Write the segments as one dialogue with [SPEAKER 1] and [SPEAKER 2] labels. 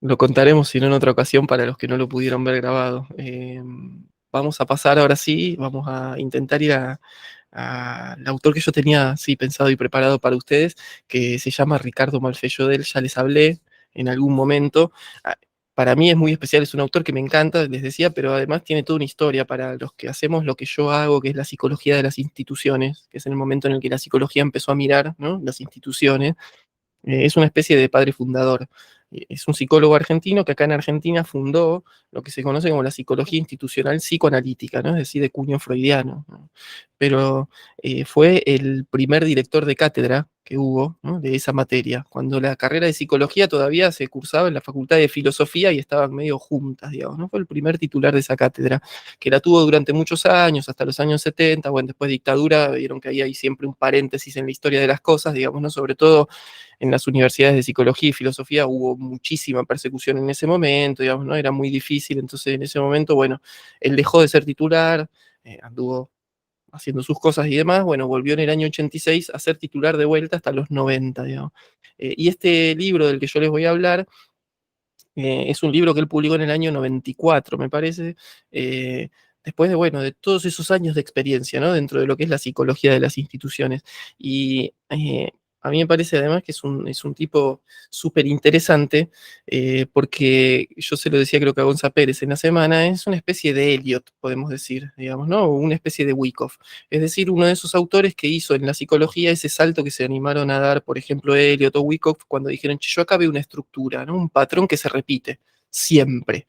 [SPEAKER 1] Lo contaremos, si no, en otra ocasión para los que no lo pudieron ver grabado. Vamos a pasar ahora sí, vamos a intentar ir al autor que yo tenía sí, pensado y preparado para ustedes, que se llama Ricardo Malfeyo. Ya les hablé en algún momento. Ah, Para mí es muy especial, es un autor que me encanta, les decía, pero además tiene toda una historia para los que hacemos lo que yo hago, que es la psicología de las instituciones, que es en el momento en el que la psicología empezó a mirar, ¿no?, las instituciones. Es una especie de padre fundador. Es un psicólogo argentino que acá en Argentina fundó lo que se conoce como la psicología institucional psicoanalítica, ¿no?, es decir, de cuño freudiano, ¿no? Pero fue el primer director de cátedra que hubo, ¿no?, de esa materia, cuando la carrera de psicología todavía se cursaba en la Facultad de Filosofía y estaban medio juntas, digamos, ¿no? Fue el primer titular de esa cátedra, que la tuvo durante muchos años, hasta los años 70. Bueno, después de dictadura, vieron que ahí hay siempre un paréntesis en la historia de las cosas, digamos, ¿no? Sobre todo en las universidades de psicología y filosofía hubo muchísima persecución en ese momento, digamos, ¿no? Era muy difícil, entonces en ese momento, bueno, él dejó de ser titular, anduvo haciendo sus cosas y demás, bueno, volvió en el año 86 a ser titular de vuelta hasta los 90, digamos. Y este libro del que yo les voy a hablar es un libro que él publicó en el año 94, me parece, eh, después de, bueno, de todos esos años de experiencia, ¿no?, dentro de lo que es la psicología de las instituciones. Y a mí me parece además que es un tipo súper interesante, porque yo se lo decía creo que a Gonza Pérez en la semana, es una especie de Eliot, podemos decir, digamos, ¿no?, o una especie de Wyckoff. Es decir, uno de esos autores que hizo en la psicología ese salto que se animaron a dar, por ejemplo, Eliot o Wyckoff, cuando dijeron: "Che, yo acá veo una estructura, ¿no?, un patrón que se repite siempre".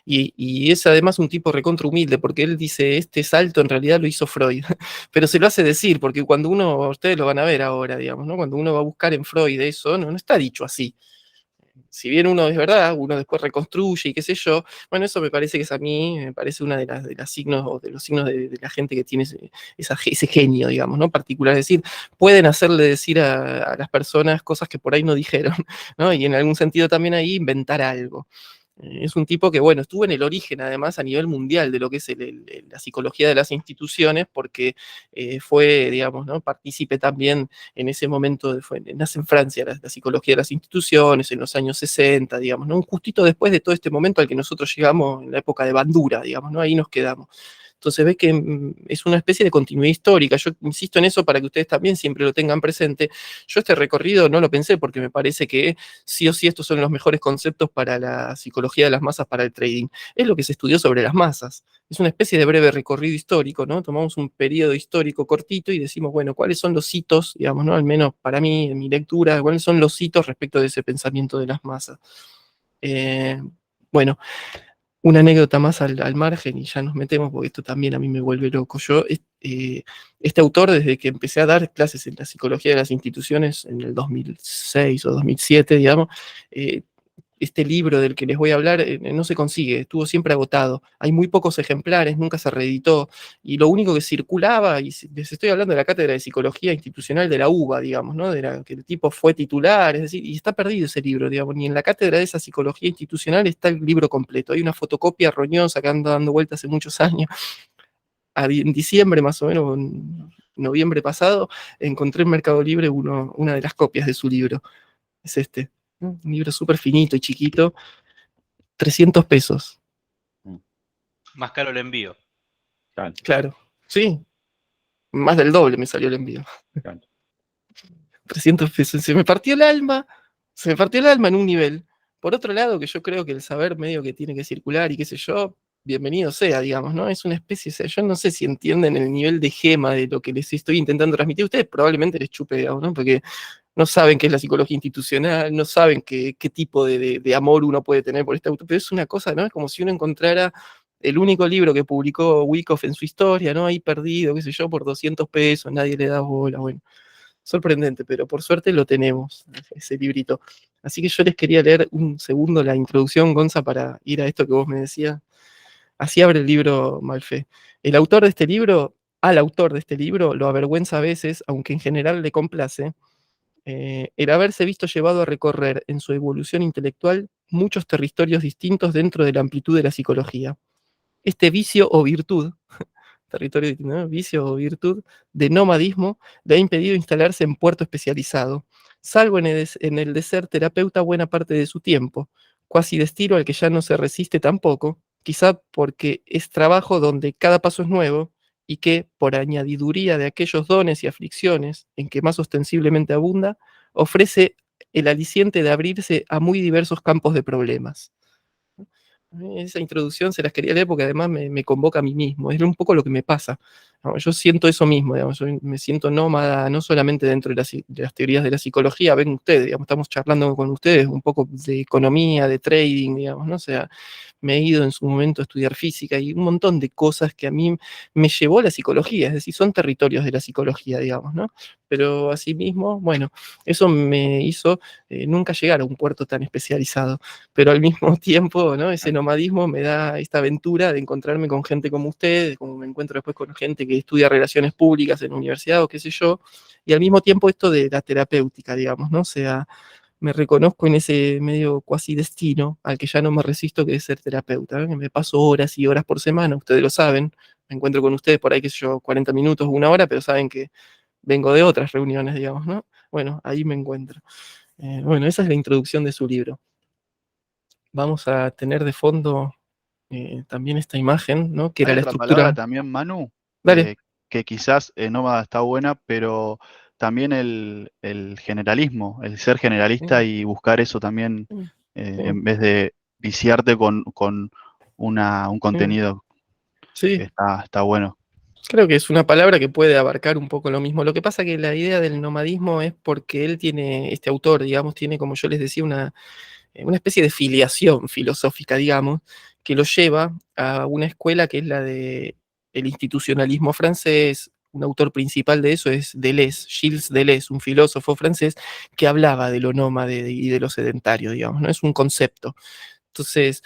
[SPEAKER 1] Y es además un tipo recontra humilde, porque él dice, este salto en realidad lo hizo Freud, pero se lo hace decir, porque cuando uno, ustedes lo van a ver ahora, digamos, ¿no?, cuando uno va a buscar en Freud eso, no está dicho así. Si bien uno es verdad, uno después reconstruye y qué sé yo, bueno, eso me parece que es a mí, me parece una de las signos o de los signos de la gente que tiene ese genio, digamos, ¿no?, particular. Es decir, pueden hacerle decir a las personas cosas que por ahí no dijeron, ¿no? Y en algún sentido también ahí inventar algo. Es un tipo que, bueno, estuvo en el origen, además, a nivel mundial de lo que es la psicología de las instituciones, porque fue, digamos, ¿no?, partícipe también en ese momento, nace en Francia la psicología de las instituciones, en los años 60, digamos, ¿no?, justito después de todo este momento al que nosotros llegamos en la época de Bandura, digamos, ¿no?, ahí nos quedamos. Entonces ves que es una especie de continuidad histórica. Yo insisto en eso para que ustedes también siempre lo tengan presente. Yo este recorrido no lo pensé porque me parece que sí o sí estos son los mejores conceptos para la psicología de las masas, para el trading. Es lo que se estudió sobre las masas. Es una especie de breve recorrido histórico, ¿no? Tomamos un periodo histórico cortito y decimos, bueno, ¿cuáles son los hitos, digamos, ¿no?, al menos para mí, en mi lectura, cuáles son los hitos respecto de ese pensamiento de las masas? Eh, bueno, una anécdota más al margen y ya nos metemos, porque esto también a mí me vuelve loco. Este autor, desde que empecé a dar clases en la psicología de las instituciones en el 2006 o 2007, digamos, eh, este libro del que les voy a hablar no se consigue, estuvo siempre agotado. Hay muy pocos ejemplares, nunca se reeditó, y lo único que circulaba, y les estoy hablando de la cátedra de psicología institucional de la UBA, digamos, ¿no?, de la que el tipo fue titular, es decir, y está perdido ese libro, digamos, ni en la cátedra de esa psicología institucional está el libro completo. Hay una fotocopia roñosa que anda dando vueltas hace muchos años. En diciembre, más o menos, en noviembre pasado, encontré en Mercado Libre una de las copias de su libro. Es este, ¿no?, un libro súper finito y chiquito, 300 pesos.
[SPEAKER 2] Más caro el envío.
[SPEAKER 3] Claro,
[SPEAKER 1] Claro, sí, más del doble me salió el envío.
[SPEAKER 3] claro.
[SPEAKER 1] 300 pesos. Se me partió el alma en un nivel. Por otro lado, que yo creo que el saber medio que tiene que circular y qué sé yo, bienvenido sea, digamos, ¿no? Es una especie, o sea, yo no sé si entienden el nivel de gema de lo que les estoy intentando transmitir. Ustedes probablemente les chupe, digamos, ¿no? Porque no saben qué es la psicología institucional, no saben qué tipo de amor uno puede tener por este autor, pero es una cosa, ¿no? Es como si uno encontrara el único libro que publicó Wyckoff en su historia, ¿no?, ahí perdido, qué sé yo, por 200 pesos, nadie le da bola, bueno. Sorprendente, pero por suerte lo tenemos, ese librito. Así que yo les quería leer un segundo la introducción, Gonza, para ir a esto que vos me decías. Así abre el libro Malfé. Al autor de este libro lo avergüenza a veces, aunque en general le complace, el haberse visto llevado a recorrer en su evolución intelectual muchos territorios distintos dentro de la amplitud de la psicología. Este vicio o virtud, territorio, ¿no?, vicio o virtud de nomadismo, le ha impedido instalarse en puerto especializado. salvo en el de ser terapeuta buena parte de su tiempo, cuasi de estilo al que ya no se resiste tampoco, quizá porque es trabajo donde cada paso es nuevo y que, por añadiduría de aquellos dones y aflicciones en que más ostensiblemente abunda, ofrece el aliciente de abrirse a muy diversos campos de problemas. Esa introducción se las quería leer porque además me convoca a mí mismo, es un poco lo que me pasa. ¿No? Yo siento eso mismo, digamos, yo me siento nómada, no solamente dentro de las teorías de la psicología, ven ustedes, digamos, estamos charlando con ustedes un poco de economía, de trading, digamos, ¿no? O sea, me he ido en su momento a estudiar física y un montón de cosas que a mí me llevó la psicología, es decir, son territorios de la psicología, digamos, ¿no? Pero asimismo, bueno, eso me hizo nunca llegar a un puerto tan especializado, pero al mismo tiempo, ¿no? Ese nomadismo me da esta aventura de encontrarme con gente como ustedes, como me encuentro después con gente que estudia relaciones públicas en la universidad o qué sé yo, y al mismo tiempo esto de la terapéutica, digamos, ¿no? O sea, me reconozco en ese medio cuasi destino al que ya no me resisto, que es ser terapeuta, ¿eh? Que me paso horas y horas por semana, ustedes lo saben, me encuentro con ustedes por ahí, qué sé yo, 40 minutos, una hora, pero saben que vengo de otras reuniones, digamos, ¿no? Bueno, ahí me encuentro. Bueno, esa es la introducción de su libro. Vamos a tener de fondo también esta imagen, ¿no? Que
[SPEAKER 3] Hay
[SPEAKER 1] era la
[SPEAKER 3] otra palabra
[SPEAKER 1] estructura.
[SPEAKER 3] también, Manu,
[SPEAKER 1] Dale.
[SPEAKER 3] que quizás nómada está buena, pero también el generalismo, el ser generalista
[SPEAKER 1] Mm,
[SPEAKER 3] y buscar eso también,
[SPEAKER 1] mm, mm,
[SPEAKER 3] en vez de viciarte con un
[SPEAKER 1] mm.
[SPEAKER 3] contenido que
[SPEAKER 1] Sí,
[SPEAKER 3] está bueno.
[SPEAKER 1] creo que es una palabra que puede abarcar un poco lo mismo. Lo que pasa que la idea del nomadismo es porque él tiene, este autor, digamos, tiene, como yo les decía, una especie de filiación filosófica, digamos, que lo lleva a una escuela que es la de el institucionalismo francés. Un autor principal de eso es Deleuze, Gilles Deleuze, un filósofo francés que hablaba de lo nómade y de lo sedentario, digamos, ¿no? Es un concepto. Entonces,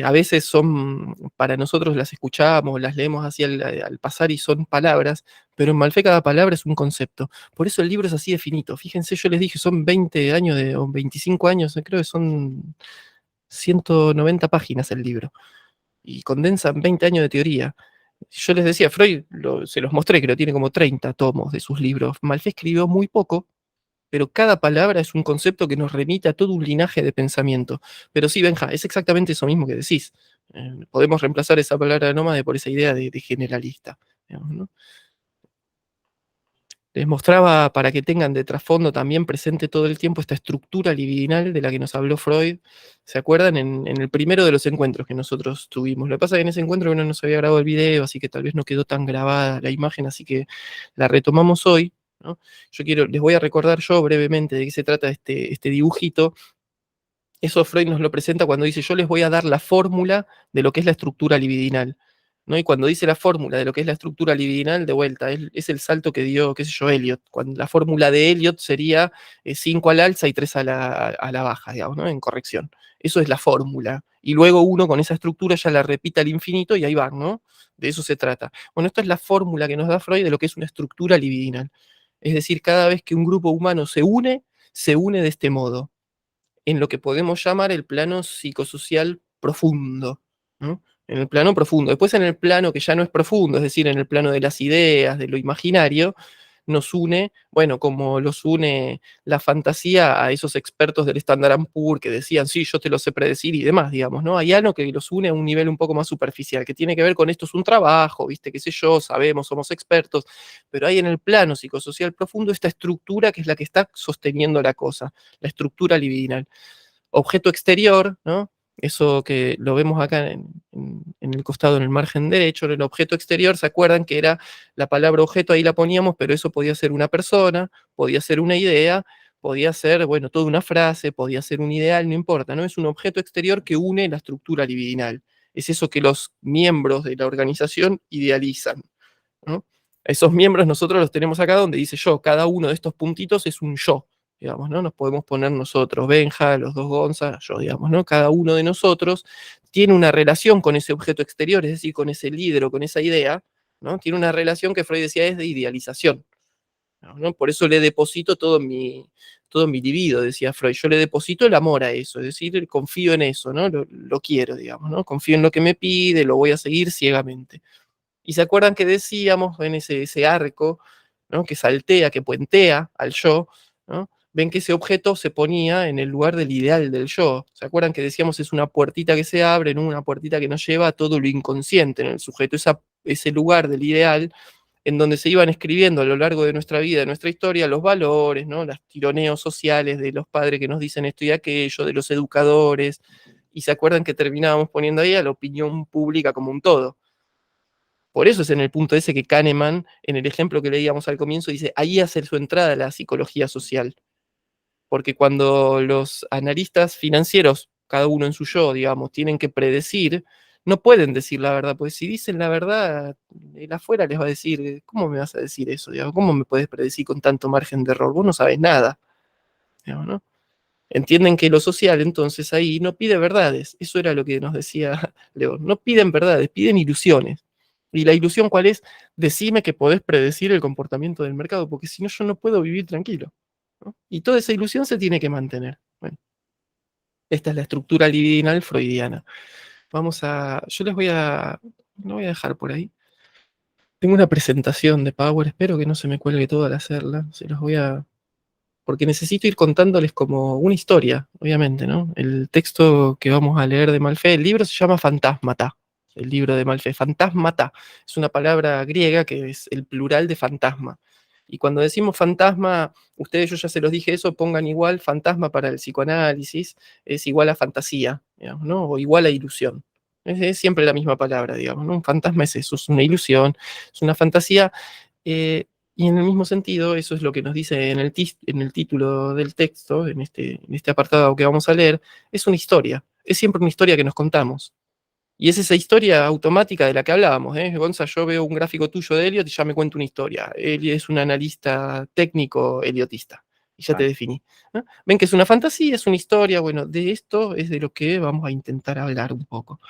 [SPEAKER 1] a veces son, para nosotros las escuchamos, las leemos así al pasar y son palabras, pero en Malfé cada palabra es un concepto. Por eso el libro es así de finito. Fíjense, yo les dije, son 20 años o 25 años, creo que son 190 páginas el libro, y condensan 20 años de teoría. Yo les decía, Freud, se los mostré, creo que tiene como 30 tomos de sus libros. Malfé escribió muy poco, pero cada palabra es un concepto que nos remite a todo un linaje de pensamiento. Pero sí, Benja, es exactamente eso mismo que decís. Podemos reemplazar esa palabra nómade por esa idea de generalista. Digamos, ¿no? Les mostraba para que tengan de trasfondo también presente todo el tiempo esta estructura libidinal de la que nos habló Freud. ¿Se acuerdan? En el primero de los encuentros que nosotros tuvimos. Lo que pasa es que en ese encuentro no nos había grabado el video, así que tal vez no quedó tan grabada la imagen, así que la retomamos hoy. ¿No? Les voy a recordar yo brevemente de qué se trata este dibujito. Eso Freud nos lo presenta cuando dice, yo les voy a dar la fórmula de lo que es la estructura libidinal. ¿No? Y cuando dice la fórmula de lo que es la estructura libidinal, de vuelta, es el salto que dio, qué sé yo, Eliot. Cuando la fórmula de Eliot sería 5 al alza y 3 a la baja, digamos, ¿no? En corrección. Eso es la fórmula. Y luego uno con esa estructura ya la repite al infinito y ahí va, ¿no? De eso se trata. Bueno, esta es la fórmula que nos da Freud de lo que es una estructura libidinal. Es decir, cada vez que un grupo humano se une de este modo en lo que podemos llamar el plano psicosocial profundo, ¿no? En el plano profundo. Después en el plano que ya no es profundo, es decir, en el plano de las ideas, de lo imaginario, nos une, bueno, como los une la fantasía a esos expertos del Standard Poor's que decían, sí, yo te lo sé predecir y demás, digamos, ¿no? Hay algo que los une a un nivel un poco más superficial, que tiene que ver con esto es un trabajo, ¿viste? Qué sé yo, sabemos, somos expertos, pero hay en el plano psicosocial profundo esta estructura que es la que está sosteniendo la cosa, la estructura libidinal. Objeto exterior, ¿no? Eso que lo vemos acá en el costado, en el margen derecho, en el objeto exterior, ¿se acuerdan que era la palabra objeto? Ahí la poníamos, pero eso podía ser una persona, podía ser una idea, podía ser, bueno, toda una frase, podía ser un ideal, no importa, ¿no? Es un objeto exterior que une la estructura libidinal. Es eso que los miembros de la organización idealizan, ¿no? Esos miembros nosotros los tenemos acá donde dice yo, cada uno de estos puntitos es un yo, digamos, ¿no? Nos podemos poner nosotros, Benja, los dos Gonza, yo, digamos, ¿no? Cada uno de nosotros tiene una relación con ese objeto exterior, es decir, con ese líder o con esa idea, ¿no? Tiene una relación que Freud decía es de idealización, ¿no? Por eso le deposito todo mi libido, decía Freud, yo le deposito el amor a eso, es decir, confío en eso, ¿no? Lo quiero, digamos, ¿no? Confío en lo que me pide, lo voy a seguir ciegamente. Y se acuerdan que decíamos en ese arco, ¿no? Que saltea, que puentea al yo, ¿no? ven que ese objeto se ponía en el lugar del ideal del yo. ¿Se acuerdan que decíamos es una puertita que se abre, ¿no? Una puertita que nos lleva a todo lo inconsciente en el sujeto, ese lugar del ideal en donde se iban escribiendo a lo largo de nuestra vida, de nuestra historia, los valores, ¿no? Los tironeos sociales de los padres que nos dicen esto y aquello, de los educadores, y se acuerdan que terminábamos poniendo ahí a la opinión pública como un todo. Por eso es en el punto ese que Kahneman, en el ejemplo que leíamos al comienzo, dice, ahí hace su entrada la psicología social. Porque cuando los analistas financieros, cada uno en su yo, digamos, tienen que predecir, no pueden decir la verdad, porque si dicen la verdad, el afuera les va a decir, ¿cómo me vas a decir eso? Digamos? ¿Cómo me puedes predecir con tanto margen de error? Vos no sabes nada. Digamos, ¿no? Entienden que lo social, entonces, ahí no pide verdades. Eso era lo que nos decía León. No piden verdades, piden ilusiones. ¿Y la ilusión cuál es? Decime que podés predecir el comportamiento del mercado, porque si no, yo no puedo vivir tranquilo, ¿no? Y toda esa ilusión se tiene que mantener. Bueno, esta es la estructura libidinal freudiana. Yo no voy a dejar por ahí. Tengo una presentación de Power, espero que no se me cuelgue todo al hacerla. Porque necesito ir contándoles como una historia, obviamente, ¿no? El texto que vamos a leer de Malfé, el libro se llama Fantasmata, el libro de Malfé. Fantasmata es una palabra griega que es el plural de fantasma. Y cuando decimos fantasma, ustedes, yo ya se los dije eso, pongan igual fantasma para el psicoanálisis, es igual a fantasía, digamos, ¿no? O igual a ilusión. Es siempre la misma palabra, digamos, ¿no? Un fantasma es eso, es una ilusión, es una fantasía. Y en el mismo sentido, eso es lo que nos dice en el título del texto, en este apartado que vamos a leer, es una historia, es siempre una historia que nos contamos. Y es esa historia automática de la que hablábamos, ¿eh? Gonza, yo veo un gráfico tuyo de Elliot y ya me cuento una historia. Él es un analista técnico eliotista. Y ya te definí, ¿no? Ven que es una fantasía, es una historia. Bueno, de esto es de lo que vamos a intentar hablar un poco.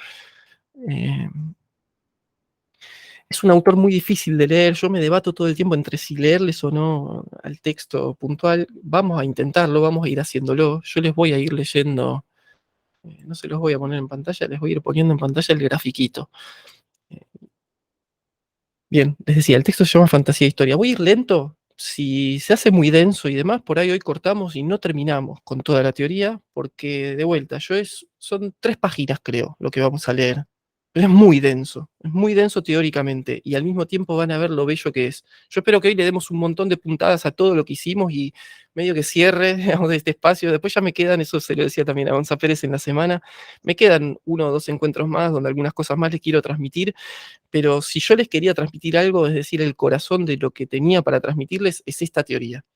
[SPEAKER 1] Es un autor muy difícil de leer, yo me debato todo el tiempo entre si leerles o no al texto puntual. Vamos a intentarlo, vamos a ir haciéndolo. Yo les voy a ir leyendo, no se los voy a poner en pantalla, les voy a ir poniendo en pantalla el grafiquito. Bien, les decía, el texto se llama Fantasía e Historia. Voy a ir lento. Si se hace muy denso y demás, por ahí hoy cortamos y no terminamos con toda la teoría, porque de vuelta, son 3 páginas, creo, lo que vamos a leer. Pero es muy denso teóricamente, y al mismo tiempo van a ver lo bello que es. Yo espero que hoy le demos un montón de puntadas a todo lo que hicimos y medio que cierre, digamos, de este espacio. Después ya me quedan, eso se lo decía también a Gonza Pérez en la semana, me quedan 1 o 2 encuentros más donde algunas cosas más les quiero transmitir, pero si yo les quería transmitir algo, es decir, el corazón de lo que tenía para transmitirles, es esta teoría.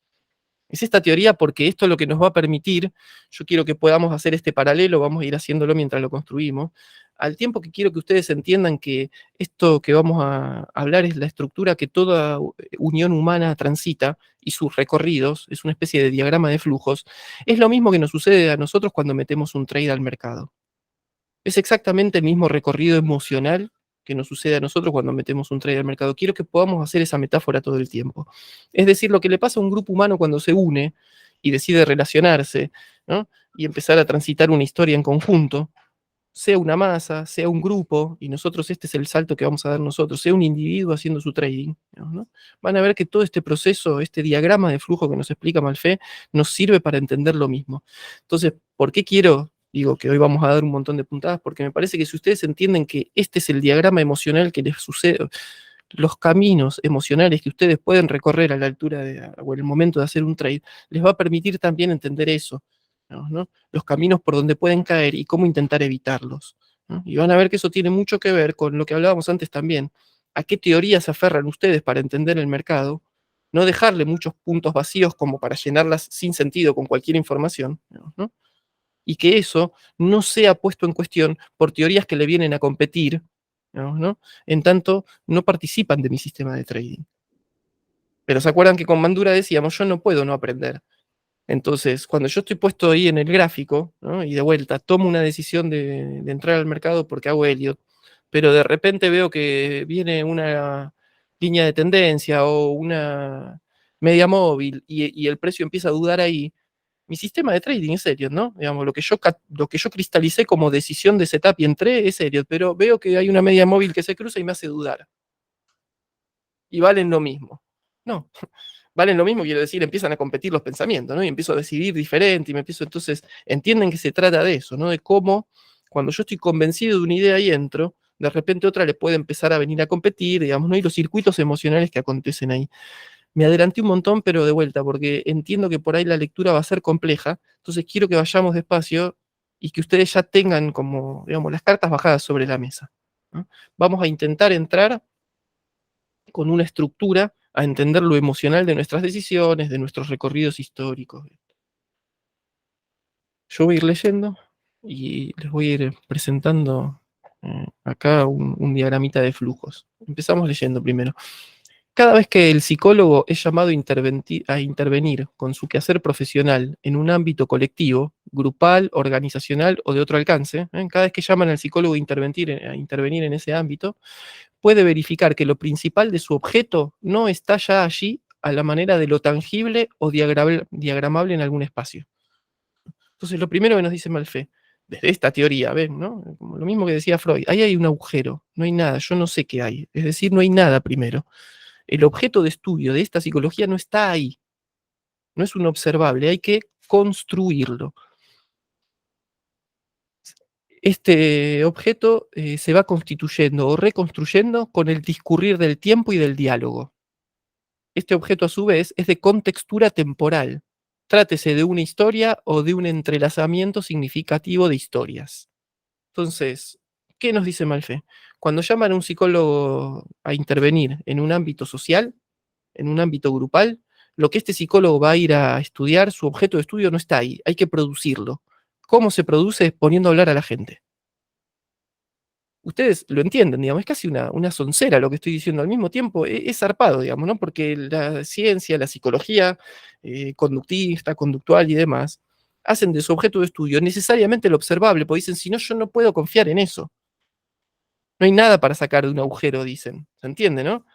[SPEAKER 1] Es esta teoría porque esto es lo que nos va a permitir, yo quiero que podamos hacer este paralelo, vamos a ir haciéndolo mientras lo construimos, al tiempo que quiero que ustedes entiendan que esto que vamos a hablar es la estructura que toda unión humana transita y sus recorridos, es una especie de diagrama de flujos, es lo mismo que nos sucede a nosotros cuando metemos un trade al mercado. Es exactamente el mismo recorrido emocional que nos sucede a nosotros cuando metemos un trade al mercado. Quiero que podamos hacer esa metáfora todo el tiempo. Es decir, lo que le pasa a un grupo humano cuando se une y decide relacionarse, ¿no? Y empezar a transitar una historia en conjunto, sea una masa, sea un grupo, y nosotros este es el salto que vamos a dar nosotros, sea un individuo haciendo su trading, ¿no? Van a ver que todo este proceso, este diagrama de flujo que nos explica Malfé, nos sirve para entender lo mismo. Entonces, ¿por qué digo que hoy vamos a dar un montón de puntadas? Porque me parece que si ustedes entienden que este es el diagrama emocional que les sucede, los caminos emocionales que ustedes pueden recorrer a la altura o en el momento de hacer un trade, les va a permitir también entender eso, ¿no? Los caminos por donde pueden caer y cómo intentar evitarlos, ¿no? Y van a ver que eso tiene mucho que ver con lo que hablábamos antes también. ¿A qué teorías se aferran ustedes para entender el mercado? No dejarle muchos puntos vacíos como para llenarlas sin sentido con cualquier información, ¿no? Y que eso no sea puesto en cuestión por teorías que le vienen a competir, ¿no? En tanto, no participan de mi sistema de trading. Pero se acuerdan que con Bandura decíamos, yo no puedo no aprender. Entonces, cuando yo estoy puesto ahí en el gráfico, ¿no? Y de vuelta, tomo una decisión de entrar al mercado porque hago Elliot, pero de repente veo que viene una línea de tendencia o una media móvil y el precio empieza a dudar ahí, mi sistema de trading es Elliot, ¿no? Digamos, lo que yo cristalicé como decisión de setup y entré es Elliot, pero veo que hay una media móvil que se cruza y me hace dudar. Y valen lo mismo. No, valen lo mismo, quiero decir, empiezan a competir los pensamientos, ¿no? Y empiezo a decidir diferente, entonces, entienden que se trata de eso, ¿no? De cómo, cuando yo estoy convencido de una idea y entro, de repente otra le puede empezar a venir a competir, digamos, ¿no? Y los circuitos emocionales que acontecen ahí. Me adelanté un montón, pero de vuelta, porque entiendo que por ahí la lectura va a ser compleja, entonces quiero que vayamos despacio y que ustedes ya tengan como, digamos, las cartas bajadas sobre la mesa, ¿no? Vamos a intentar entrar con una estructura a entender lo emocional de nuestras decisiones, de nuestros recorridos históricos. Yo voy a ir leyendo y les voy a ir presentando acá un diagramita de flujos. Empezamos leyendo primero. Cada vez que el psicólogo es llamado a intervenir con su quehacer profesional en un ámbito colectivo, grupal, organizacional o de otro alcance, cada vez que llaman al psicólogo a intervenir en ese ámbito, puede verificar que lo principal de su objeto no está ya allí a la manera de lo tangible o diagramable en algún espacio. Entonces, lo primero que nos dice Malfé, desde esta teoría, ven, ¿no? Como lo mismo que decía Freud, ahí hay un agujero, no hay nada, yo no sé qué hay. Es decir, no hay nada primero. El objeto de estudio de esta psicología no está ahí, no es un observable, hay que construirlo. Este objeto se va constituyendo o reconstruyendo con el discurrir del tiempo y del diálogo. Este objeto, a su vez, es de contextura temporal. Trátese de una historia o de un entrelazamiento significativo de historias. Entonces, ¿qué nos dice Malfé? Cuando llaman a un psicólogo a intervenir en un ámbito social, en un ámbito grupal, lo que este psicólogo va a ir a estudiar, su objeto de estudio no está ahí, hay que producirlo. ¿Cómo se produce? Poniendo a hablar a la gente. Ustedes lo entienden, digamos, es casi una soncera lo que estoy diciendo. Al mismo tiempo, es zarpado, digamos, ¿no? Porque la ciencia, la psicología conductista, conductual y demás, hacen de su objeto de estudio necesariamente lo observable, porque dicen, si no, yo no puedo confiar en eso. No hay nada para sacar de un agujero, dicen. ¿Se entiende, no?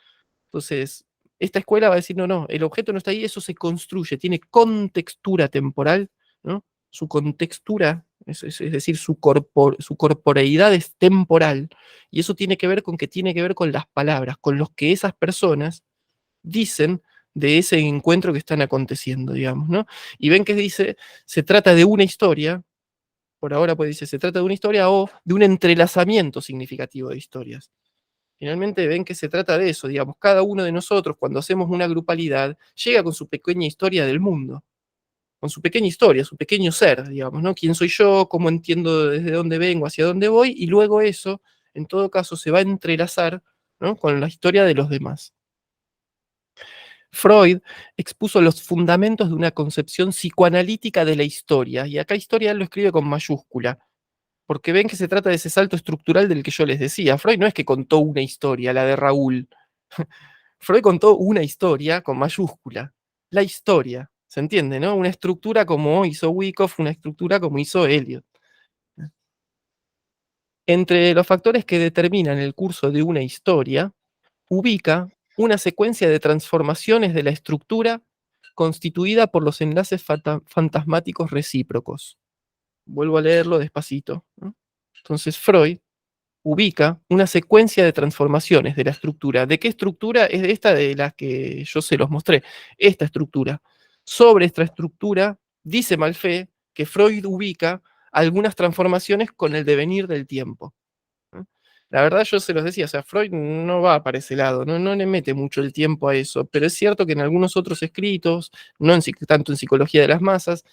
[SPEAKER 1] Entonces, esta escuela va a decir, no, no, el objeto no está ahí, eso se construye, tiene contextura temporal, ¿no? Su contextura, es decir, su corporeidad es temporal, y eso tiene que ver con que tiene que ver con las palabras, con los que esas personas dicen de ese encuentro que están aconteciendo, digamos, ¿no? Y ven que dice, se trata de una historia, por ahora pues dice, se trata de una historia o de un entrelazamiento significativo de historias. Finalmente ven que se trata de eso, digamos, cada uno de nosotros cuando hacemos una grupalidad llega con su pequeña historia del mundo, con su pequeña historia, su pequeño ser, digamos, ¿no? ¿Quién soy yo? ¿Cómo entiendo desde dónde vengo, hacia dónde voy? Y luego eso, en todo caso, se va a entrelazar, ¿no? Con la historia de los demás. Freud expuso los fundamentos de una concepción psicoanalítica de la historia, y acá historia él lo escribe con mayúscula, porque ven que se trata de ese salto estructural del que yo les decía. Freud no es que contó una historia, la de Raúl. Freud contó una historia con mayúscula. La historia, ¿se entiende, no? Una estructura como hizo Wyckoff, una estructura como hizo Eliot. Entre los factores que determinan el curso de una historia, ubica una secuencia de transformaciones de la estructura constituida por los enlaces fantasmáticos recíprocos. Vuelvo a leerlo despacito, ¿no? Entonces Freud ubica una secuencia de transformaciones de la estructura. ¿De qué estructura? Es de esta de las que yo se los mostré. Esta estructura. Sobre esta estructura, dice Malfé que Freud ubica algunas transformaciones con el devenir del tiempo. La verdad yo se los decía, o sea, Freud no va para ese lado, no le mete mucho el tiempo a eso, pero es cierto que en algunos otros escritos, no tanto en Psicología de las Masas,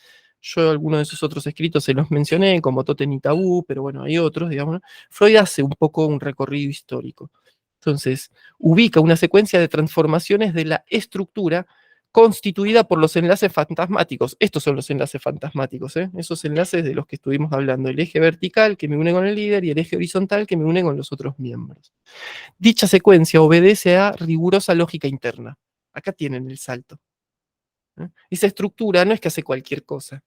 [SPEAKER 1] yo algunos de esos otros escritos se los mencioné, como Tótem y Tabú, pero bueno, hay otros, digamos, ¿no? Freud hace un poco un recorrido histórico. Entonces, ubica una secuencia de transformaciones de la estructura constituida por los enlaces fantasmáticos. Estos son los enlaces fantasmáticos, esos enlaces de los que estuvimos hablando. El eje vertical que me une con el líder y el eje horizontal que me une con los otros miembros. Dicha secuencia obedece a rigurosa lógica interna. Acá tienen el salto. Esa estructura no es que hace cualquier cosa.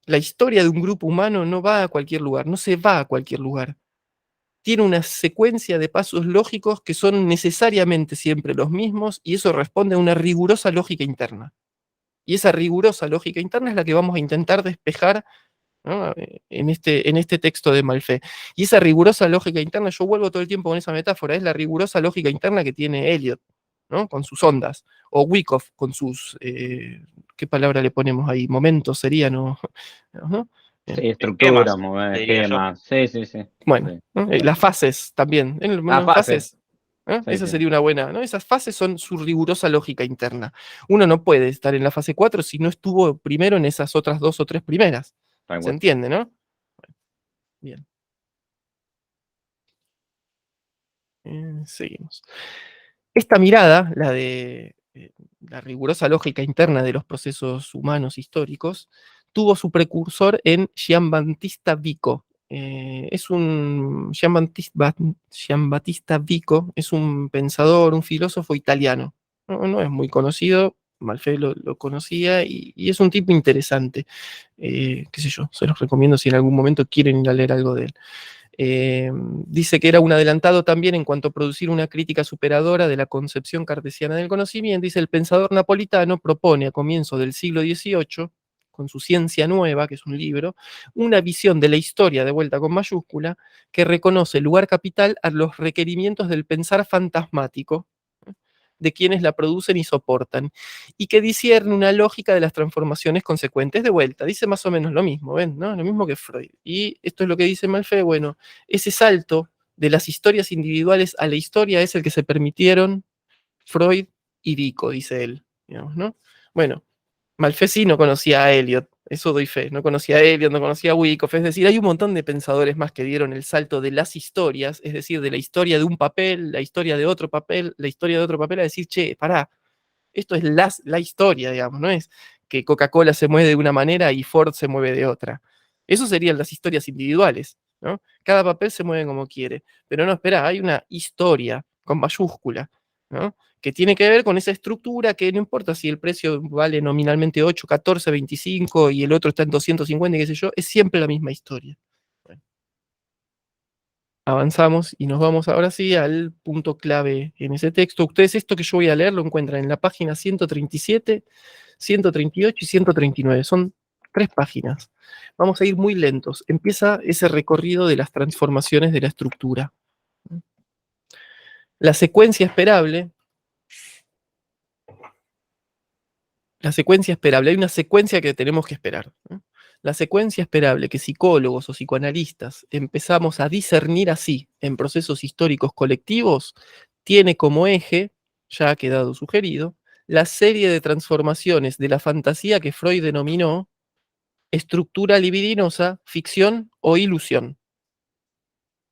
[SPEAKER 1] La historia de un grupo humano no va a cualquier lugar, no se va a cualquier lugar. Tiene una secuencia de pasos lógicos que son necesariamente siempre los mismos y eso responde a una rigurosa lógica interna. Y esa rigurosa lógica interna es la que vamos a intentar despejar, ¿no? en este texto de Malfé. Y esa rigurosa lógica interna, yo vuelvo todo el tiempo con esa metáfora, es la rigurosa lógica interna que tiene Eliot. ¿no? Con sus ondas. O Wyckoff con sus, ¿qué palabra le ponemos ahí? Momentos sería, ¿no? ¿No? Bien.
[SPEAKER 4] Sí, estructuras,
[SPEAKER 2] te diría yo.
[SPEAKER 4] esquemas. Sí.
[SPEAKER 1] Bueno,
[SPEAKER 4] Sí.
[SPEAKER 1] ¿no? Las fases también. Las
[SPEAKER 4] Fases.
[SPEAKER 1] fases.
[SPEAKER 4] Sí,
[SPEAKER 1] Esa
[SPEAKER 4] sí.
[SPEAKER 1] sería una buena, ¿no? Esas fases son su rigurosa lógica interna. Uno no puede estar en la fase 4 si no estuvo primero en esas otras 2 o 3 primeras.
[SPEAKER 4] Tal
[SPEAKER 1] ¿Se
[SPEAKER 4] cual.
[SPEAKER 1] entiende, no? Bien. Seguimos. Esta mirada, la de la rigurosa lógica interna de los procesos humanos históricos, tuvo su precursor en Giambattista Vico. Giambattista Vico es un pensador, un filósofo italiano. No es muy conocido, Malfè lo conocía y es un tipo interesante. Qué sé yo, se los recomiendo si en algún momento quieren ir a leer algo de él. Dice que era un adelantado también en cuanto a producir una crítica superadora de la concepción cartesiana del conocimiento. Dice, el pensador napolitano propone a comienzos del siglo XVIII, con su Ciencia Nueva, que es un libro, una visión de la historia, de vuelta con mayúscula, que reconoce lugar capital a los requerimientos del pensar fantasmático, de quienes la producen y soportan, y que discierne una lógica de las transformaciones consecuentes de vuelta. Dice más o menos lo mismo, ¿ven? ¿No? Lo mismo que Freud. Y esto es lo que dice Malfè, bueno, ese salto de las historias individuales a la historia es el que se permitieron Freud y Vico, dice él, digamos, ¿no? Bueno, Malfè sí no conocía a Eliot, eso doy fe, no conocía a Eliot, no conocía a Wyckoff, es decir, hay un montón de pensadores más que dieron el salto de las historias, es decir, de la historia de un papel, la historia de otro papel, la historia de otro papel, a decir, che, pará, esto es la historia, digamos, no es que Coca-Cola se mueve de una manera y Ford se mueve de otra. Eso serían las historias individuales, ¿no? Cada papel se mueve como quiere, pero no, espera, hay una historia con mayúscula, ¿no? Que tiene que ver con esa estructura que no importa si el precio vale nominalmente 8, 14, 25 y el otro está en 250 y qué sé yo, es siempre la misma historia. Bueno, avanzamos y nos vamos ahora sí al punto clave en ese texto. Ustedes esto que yo voy a leer lo encuentran en la página 137, 138 y 139. Son 3 páginas. Vamos a ir muy lentos. Empieza ese recorrido de las transformaciones de la estructura. La secuencia esperable. La secuencia esperable. Hay una secuencia que tenemos que esperar, ¿no? La secuencia esperable que psicólogos o psicoanalistas empezamos a discernir así en procesos históricos colectivos tiene como eje, ya ha quedado sugerido, la serie de transformaciones de la fantasía que Freud denominó estructura libidinosa, ficción o ilusión,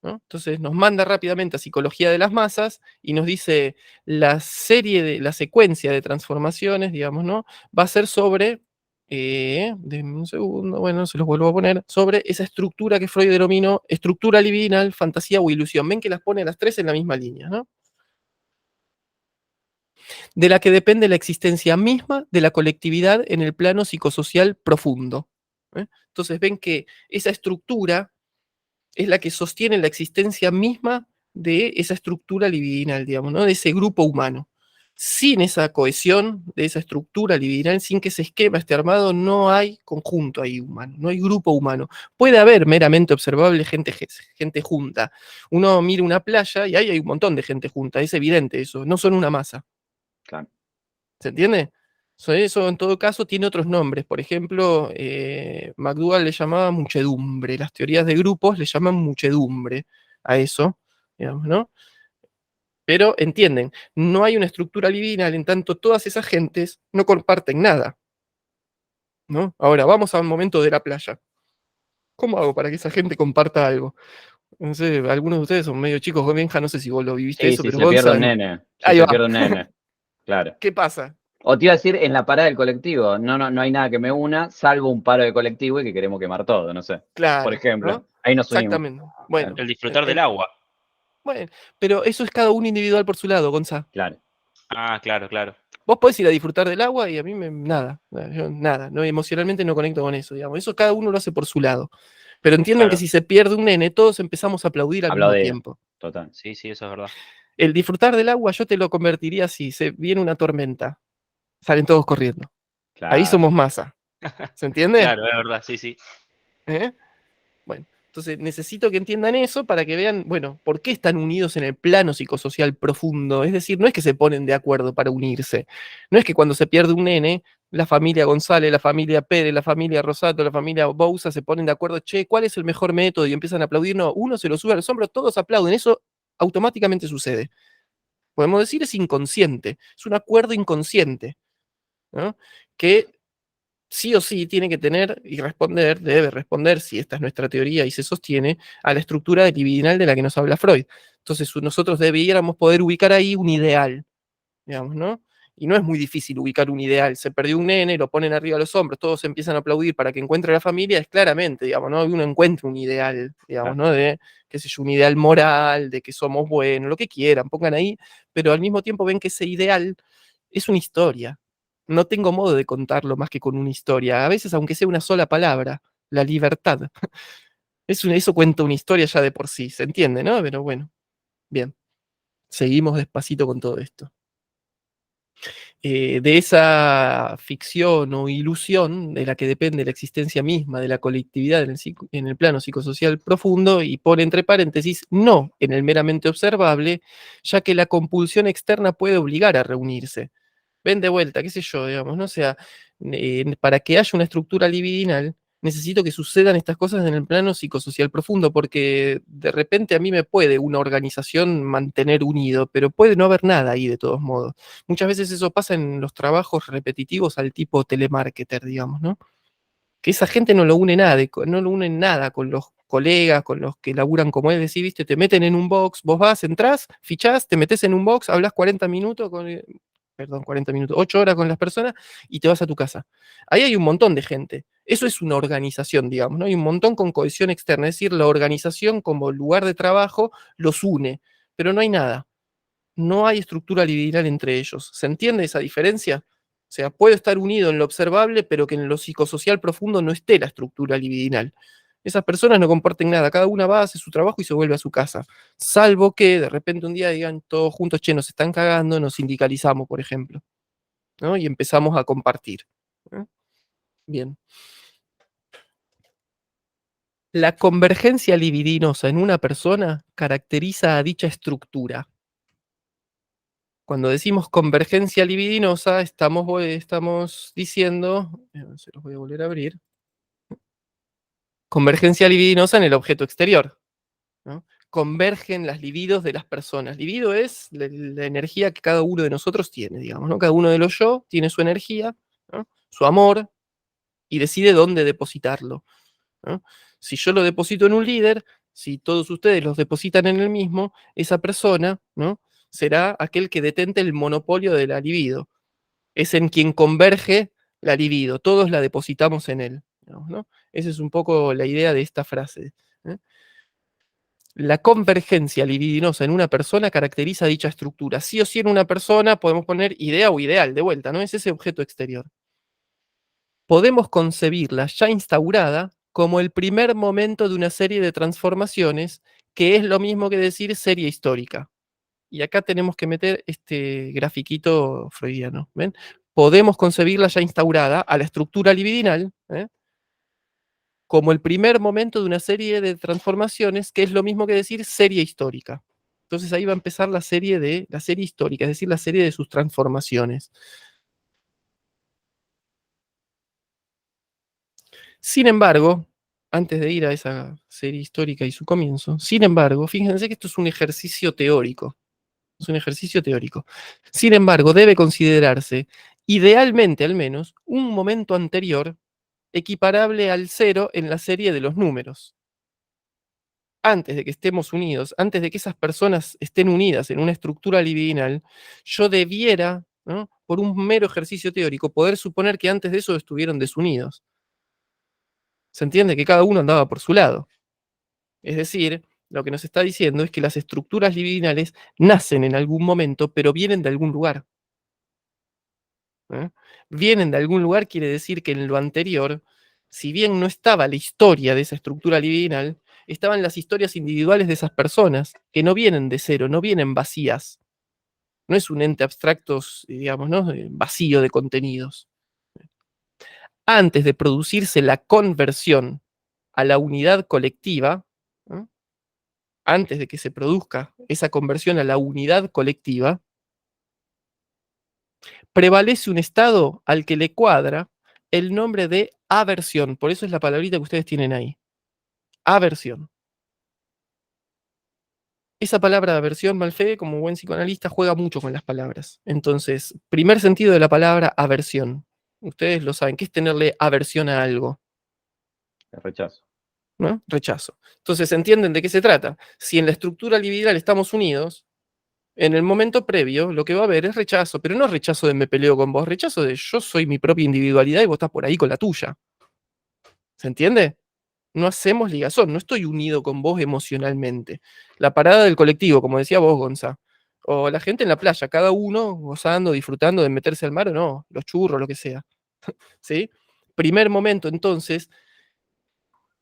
[SPEAKER 1] ¿no? Entonces nos manda rápidamente a Psicología de las Masas y nos dice la secuencia de transformaciones, digamos, ¿no? Va a ser sobre, denme un segundo, bueno, se los vuelvo a poner, sobre esa estructura que Freud denominó estructura libidinal, fantasía o ilusión. Ven que las pone las 3 en la misma línea, ¿no? De la que depende la existencia misma de la colectividad en el plano psicosocial profundo. Entonces ven que esa estructura es la que sostiene la existencia misma de esa estructura libidinal, digamos, ¿no? De ese grupo humano. Sin esa cohesión de esa estructura libidinal, sin que ese esquema esté armado, no hay conjunto ahí humano, no hay grupo humano. Puede haber meramente observable gente junta. Uno mira una playa y ahí hay un montón de gente junta, es evidente eso, no son una masa.
[SPEAKER 4] Claro.
[SPEAKER 1] ¿Se entiende? Eso en todo caso tiene otros nombres. Por ejemplo, McDougall le llamaba muchedumbre. Las teorías de grupos le llaman muchedumbre a eso, digamos, ¿no? Pero entienden, no hay una estructura libidinal, en tanto todas esas gentes no comparten nada, ¿no? Ahora, vamos a un momento de la playa. ¿Cómo hago para que esa gente comparta algo? No sé, algunos de ustedes son medio chicos, Benja, no sé si vos lo viviste
[SPEAKER 4] Sí,
[SPEAKER 1] eso,
[SPEAKER 4] si
[SPEAKER 1] pero
[SPEAKER 4] se pierde un
[SPEAKER 1] Gonza,
[SPEAKER 4] nene. Si
[SPEAKER 1] ahí
[SPEAKER 4] se
[SPEAKER 1] va.
[SPEAKER 4] pierde un nene. Claro.
[SPEAKER 1] ¿Qué pasa?
[SPEAKER 4] O te iba a decir, en la parada del colectivo, no hay nada que me una, salvo un paro de colectivo y que queremos quemar todo, no sé.
[SPEAKER 1] Claro,
[SPEAKER 4] Por ejemplo,
[SPEAKER 1] ¿no?
[SPEAKER 4] ahí nos unimos.
[SPEAKER 1] Exactamente. Bueno,
[SPEAKER 2] El disfrutar del agua.
[SPEAKER 1] bueno, pero eso es cada uno individual por su lado, Gonza.
[SPEAKER 4] Claro.
[SPEAKER 2] Ah, claro, claro.
[SPEAKER 1] Vos podés ir a disfrutar del agua y a mí nada, yo nada, no, emocionalmente no conecto con eso, digamos. Eso cada uno lo hace por su lado. Pero entiendan que
[SPEAKER 2] Claro.
[SPEAKER 1] si se pierde un nene, todos empezamos a aplaudir al mismo
[SPEAKER 4] Aplaudir.
[SPEAKER 1] tiempo.
[SPEAKER 4] Total.
[SPEAKER 2] Sí, eso es verdad.
[SPEAKER 1] El disfrutar del agua yo te lo convertiría así, se viene una tormenta, salen todos corriendo. Ahí
[SPEAKER 4] Claro.
[SPEAKER 1] somos masa. ¿Se entiende?
[SPEAKER 2] Claro, es verdad, sí.
[SPEAKER 1] ¿Eh? Bueno, Entonces, necesito que entiendan eso para que vean, bueno, por qué están unidos en el plano psicosocial profundo. Es decir, no es que se ponen de acuerdo para unirse. No es que cuando se pierde un nene, la familia González, la familia Pérez, la familia Rosato, la familia Bouza se ponen de acuerdo, che, ¿cuál es el mejor método? Y empiezan a aplaudir. No, uno se lo sube a los hombros, todos aplauden. Eso automáticamente sucede. Podemos decir es inconsciente. Es un acuerdo inconsciente, ¿no? Que sí o sí tiene que tener y responder, debe responder, si esta es nuestra teoría y se sostiene, a la estructura libidinal de la que nos habla Freud. Entonces nosotros debiéramos poder ubicar ahí un ideal, digamos, ¿no? Y no es muy difícil ubicar un ideal. Se perdió un nene, lo ponen arriba de los hombros, todos empiezan a aplaudir para que encuentre la familia, es claramente, digamos, ¿no? Uno encuentra un ideal, digamos, ¿no? De, qué sé yo, un ideal moral, de que somos buenos, lo que quieran, pongan ahí, pero al mismo tiempo ven que ese ideal es una historia. No tengo modo de contarlo más que con una historia. A veces, aunque sea una sola palabra, la libertad. Eso cuenta una historia ya de por sí, ¿se entiende, no? Pero bueno, bien. Seguimos despacito con todo esto. De esa ficción o ilusión de la que depende la existencia misma de la colectividad en el plano psicosocial profundo, y pone entre paréntesis, no en el meramente observable, ya que la compulsión externa puede obligar a reunirse. Ven de vuelta, qué sé yo, digamos, ¿no? O sea, para que haya una estructura libidinal, necesito que sucedan estas cosas en el plano psicosocial profundo, porque de repente a mí me puede una organización mantener unido, pero puede no haber nada ahí de todos modos. Muchas veces eso pasa en los trabajos repetitivos al tipo telemarketer, digamos, ¿no? Que esa gente no lo une nada, no lo une nada con los colegas, con los que laburan como él, decís, viste, te meten en un box, vos vas, entrás, fichás, te metes en un box, hablas 40 minutos perdón, 40 minutos, 8 horas con las personas y te vas a tu casa. Ahí hay un montón de gente. Eso es una organización, digamos, ¿no? Hay un montón con cohesión externa, es decir, la organización como lugar de trabajo los une, pero no hay nada. No hay estructura libidinal entre ellos. ¿Se entiende esa diferencia? O sea, puede estar unido en lo observable, pero que en lo psicosocial profundo no esté la estructura libidinal. Esas personas no comparten nada, cada una va, hace su trabajo y se vuelve a su casa. Salvo que de repente un día digan todos juntos, che, nos están cagando, nos sindicalizamos, por ejemplo, ¿no? Y empezamos a compartir. ¿No? Bien. La convergencia libidinosa en una persona caracteriza a dicha estructura. Cuando decimos convergencia libidinosa, estamos diciendo, se los voy a volver a abrir, convergencia libidinosa en el objeto exterior, ¿no? Convergen las libidos de las personas. Libido es la energía que cada uno de nosotros tiene, digamos, ¿no? Cada uno de los yo tiene su energía, ¿no? Su amor, y decide dónde depositarlo, ¿no? Si yo lo deposito en un líder, si todos ustedes los depositan en el mismo, esa persona, ¿no? Será aquel que detente el monopolio de la libido. Es en quien converge la libido, todos la depositamos en él, digamos, ¿no? Esa es un poco la idea de esta frase. ¿Eh? La convergencia libidinosa en una persona caracteriza dicha estructura. Sí o sí en una persona podemos poner idea o ideal, de vuelta, ¿no? Es ese objeto exterior. Podemos concebirla ya instaurada como el primer momento de una serie de transformaciones, que es lo mismo que decir serie histórica. Y acá tenemos que meter este grafiquito freudiano, ¿ven? Podemos concebirla ya instaurada a la estructura libidinal, ¿eh? Como el primer momento de una serie de transformaciones, que es lo mismo que decir serie histórica. Entonces ahí va a empezar la serie histórica, es decir, la serie de sus transformaciones. Sin embargo, antes de ir a esa serie histórica y su comienzo, sin embargo, fíjense que esto es un ejercicio teórico. Es un ejercicio teórico. Sin embargo, debe considerarse, idealmente al menos, un momento anterior equiparable al cero en la serie de los números. Antes de que estemos unidos, antes de que esas personas estén unidas en una estructura libidinal, yo debiera, ¿no?, por un mero ejercicio teórico, poder suponer que antes de eso estuvieron desunidos. ¿Se entiende? Que cada uno andaba por su lado. Es decir, lo que nos está diciendo es que las estructuras libidinales nacen en algún momento, pero vienen de algún lugar. ¿Eh? Vienen de algún lugar quiere decir que en lo anterior, si bien no estaba la historia de esa estructura libidinal, estaban las historias individuales de esas personas, que no vienen de cero, no vienen vacías. No es un ente abstracto, digamos, ¿no?, vacío de contenidos. Antes de producirse la conversión a la unidad colectiva, ¿no? Antes de que se produzca esa conversión a la unidad colectiva, prevalece un estado al que le cuadra el nombre de aversión. Por eso es la palabrita que ustedes tienen ahí. Aversión. Esa palabra aversión, Malfé, como buen psicoanalista, juega mucho con las palabras. Entonces, primer sentido de la palabra aversión. Ustedes lo saben. ¿Qué es tenerle aversión a algo?
[SPEAKER 4] El rechazo.
[SPEAKER 1] ¿No? Rechazo. Entonces, ¿entienden de qué se trata? Si en la estructura libidinal estamos unidos, en el momento previo lo que va a haber es rechazo, pero no rechazo de me peleo con vos, rechazo de yo soy mi propia individualidad y vos estás por ahí con la tuya. ¿Se entiende? No hacemos ligazón, no estoy unido con vos emocionalmente. La parada del colectivo, como decía vos, Gonza, o la gente en la playa, cada uno gozando, disfrutando de meterse al mar o no, los churros, lo que sea. ¿Sí? Primer momento, entonces,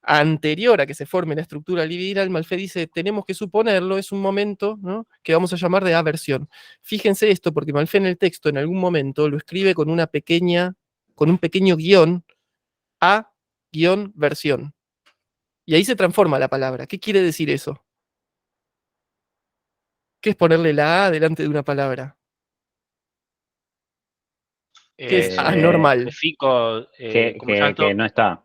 [SPEAKER 1] anterior a que se forme la estructura libidinal, Malfé dice, tenemos que suponerlo, es un momento, ¿no?, que vamos a llamar de aversión. Fíjense esto, porque Malfé en el texto en algún momento lo escribe con un pequeño guión, a-versión. Y ahí se transforma la palabra. ¿Qué quiere decir eso? ¿Qué es ponerle la A delante de una palabra? ¿Qué es anormal?
[SPEAKER 2] Fico, ¿cómo se llama esto?
[SPEAKER 4] Que no está.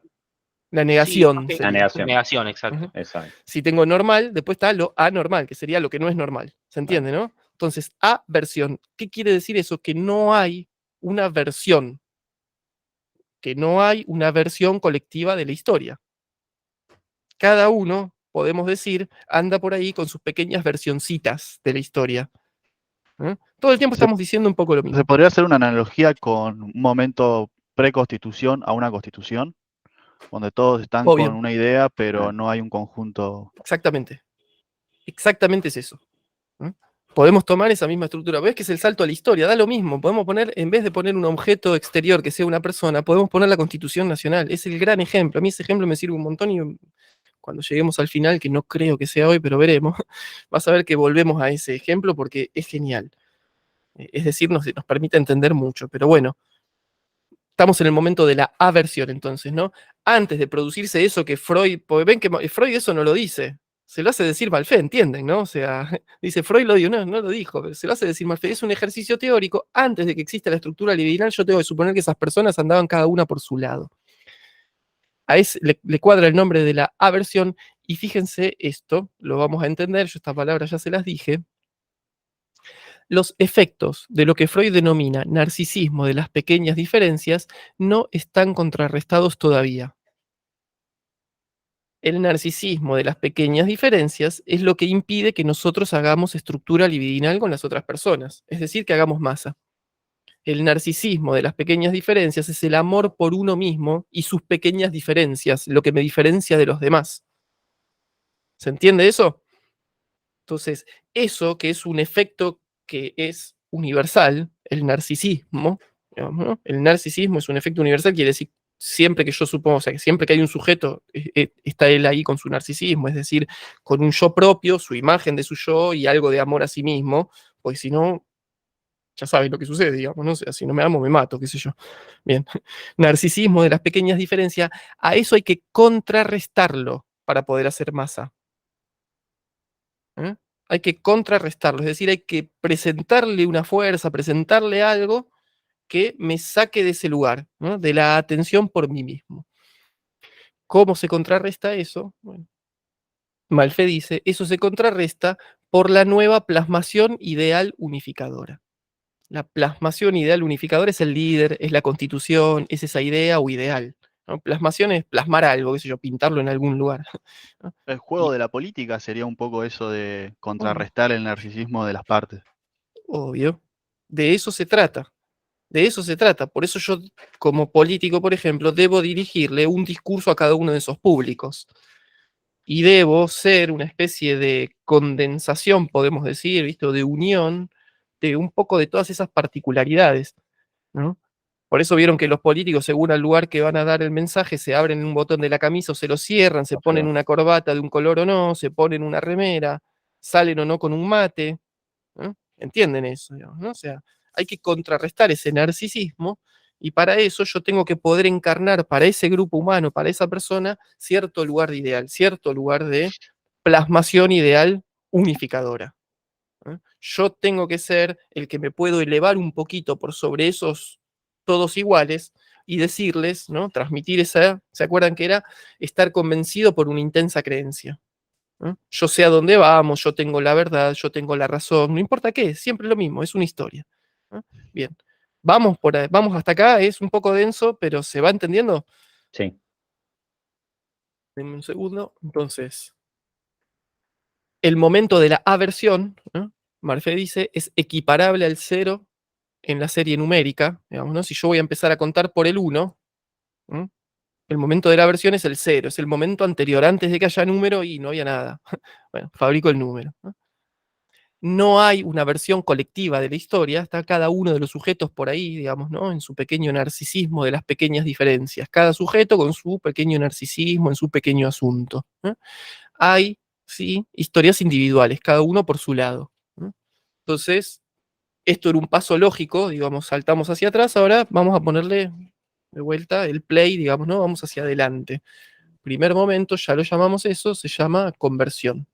[SPEAKER 1] La
[SPEAKER 2] Sí,
[SPEAKER 1] negación
[SPEAKER 2] que-
[SPEAKER 1] sería.
[SPEAKER 4] negación.
[SPEAKER 2] negación, exacto.
[SPEAKER 1] Ujú.
[SPEAKER 4] Exacto.
[SPEAKER 1] Si tengo normal, después está lo anormal, que sería lo que no es normal. ¿Se entiende, no? Entonces, aversión. ¿Qué quiere decir eso? Que no hay una versión, que no hay una versión colectiva de la historia. Cada uno, podemos decir, anda por ahí con sus pequeñas versioncitas de la historia. ¿Eh? Todo el tiempo
[SPEAKER 3] Se,
[SPEAKER 1] estamos diciendo un poco lo
[SPEAKER 3] se
[SPEAKER 1] mismo.
[SPEAKER 3] podría hacer una analogía con un momento pre-constitución a una constitución, donde todos están con
[SPEAKER 1] Obvio,
[SPEAKER 3] una idea, pero no hay un conjunto.
[SPEAKER 1] exactamente. Exactamente es eso. ¿Eh? Podemos tomar esa misma estructura. ¿Ves que es el salto a la historia? Da lo mismo. Podemos poner, en vez de poner un objeto exterior que sea una persona, podemos poner la Constitución Nacional. Es el gran ejemplo. A mí ese ejemplo me sirve un montón y cuando lleguemos al final, que no creo que sea hoy, pero veremos, vas a ver que volvemos a ese ejemplo porque es genial. Es decir, nos permite entender mucho. Pero bueno, estamos en el momento de la aversión entonces, ¿no? Antes de producirse eso que Freud, porque ven que Freud eso no lo dice, se lo hace decir Malfé, ¿entienden, no? O sea, dice Freud lo dijo, no lo dijo, pero se lo hace decir Malfé, es un ejercicio teórico, antes de que exista la estructura libidinal, yo tengo que suponer que esas personas andaban cada una por su lado. A ese le cuadra el nombre de la aversión, y fíjense esto, lo vamos a entender, yo estas palabras ya se las dije. Los efectos de lo que Freud denomina narcisismo de las pequeñas diferencias no están contrarrestados todavía. El narcisismo de las pequeñas diferencias es lo que impide que nosotros hagamos estructura libidinal con las otras personas, es decir, que hagamos masa. El narcisismo de las pequeñas diferencias es el amor por uno mismo y sus pequeñas diferencias, lo que me diferencia de los demás. ¿Se entiende eso? Entonces, eso que es un efecto que es universal, el narcisismo, digamos, ¿no? El narcisismo es un efecto universal, quiere decir, siempre que yo supongo, o sea, que siempre que hay un sujeto, está él ahí con su narcisismo, es decir, con un yo propio, su imagen de su yo y algo de amor a sí mismo, pues si no, ya sabes lo que sucede, digamos, ¿no? O sea, si no me amo, me mato, qué sé yo. Bien, narcisismo de las pequeñas diferencias, a eso hay que contrarrestarlo para poder hacer masa. ¿Eh? Hay que contrarrestarlo, es decir, hay que presentarle una fuerza, presentarle algo que me saque de ese lugar, ¿no?, de la atención por mí mismo. ¿Cómo se contrarresta eso? Bueno, Malfé dice, eso se contrarresta por la nueva plasmación ideal unificadora. La plasmación ideal unificadora es el líder, es la constitución, es esa idea o ideal, ¿no? Plasmación es plasmar algo, qué sé yo, pintarlo en algún lugar, ¿no?
[SPEAKER 3] El juego de la política sería un poco eso de
[SPEAKER 1] Obvio,
[SPEAKER 3] contrarrestar el narcisismo de las partes.
[SPEAKER 1] obvio. De eso se trata. De eso se trata. Por eso yo, como político, por ejemplo, debo dirigirle un discurso a cada uno de esos públicos. Y debo ser una especie de condensación, podemos decir, ¿viste? O de unión de un poco de todas esas particularidades, ¿no? Por eso vieron que los políticos, según al lugar que van a dar el mensaje, se abren un botón de la camisa o se lo cierran, se ponen una corbata de un color o no, se ponen una remera, salen o no con un mate, ¿no? ¿Entienden eso, digamos, ¿no? O sea, hay que contrarrestar ese narcisismo Y para eso yo tengo que poder encarnar para ese grupo humano, para esa persona, cierto lugar de ideal, cierto lugar de plasmación ideal unificadora. Yo tengo que ser el que me puedo elevar un poquito por sobre esos todos iguales y decirles, ¿no? Transmitir esa, ¿se acuerdan que era? Estar convencido por una intensa creencia. Yo sé a dónde vamos, yo tengo la verdad, yo tengo la razón, no importa qué, siempre lo mismo, es una historia. Bien, vamos vamos hasta acá, es un poco denso, pero ¿se va entendiendo?
[SPEAKER 4] Sí.
[SPEAKER 1] Denme un segundo. Entonces, el momento de la aversión, ¿no? Marfé dice, es equiparable al 0 en la serie numérica, digamos, ¿no? Si yo voy a empezar a contar por el 1, el momento de la aversión es el 0, es el momento anterior, antes de que haya número y no había nada. Bueno, fabrico el número. No hay una versión colectiva de la historia, está cada uno de los sujetos por ahí, digamos, ¿no? En su pequeño narcisismo de las pequeñas diferencias, cada sujeto con su pequeño narcisismo en su pequeño asunto. Hay, sí, historias individuales, cada uno por su lado. Entonces, esto era un paso lógico, digamos, saltamos hacia atrás, ahora vamos a ponerle de vuelta el play, digamos, ¿no? Vamos hacia adelante. Primer momento, ya lo llamamos eso, se llama conversión.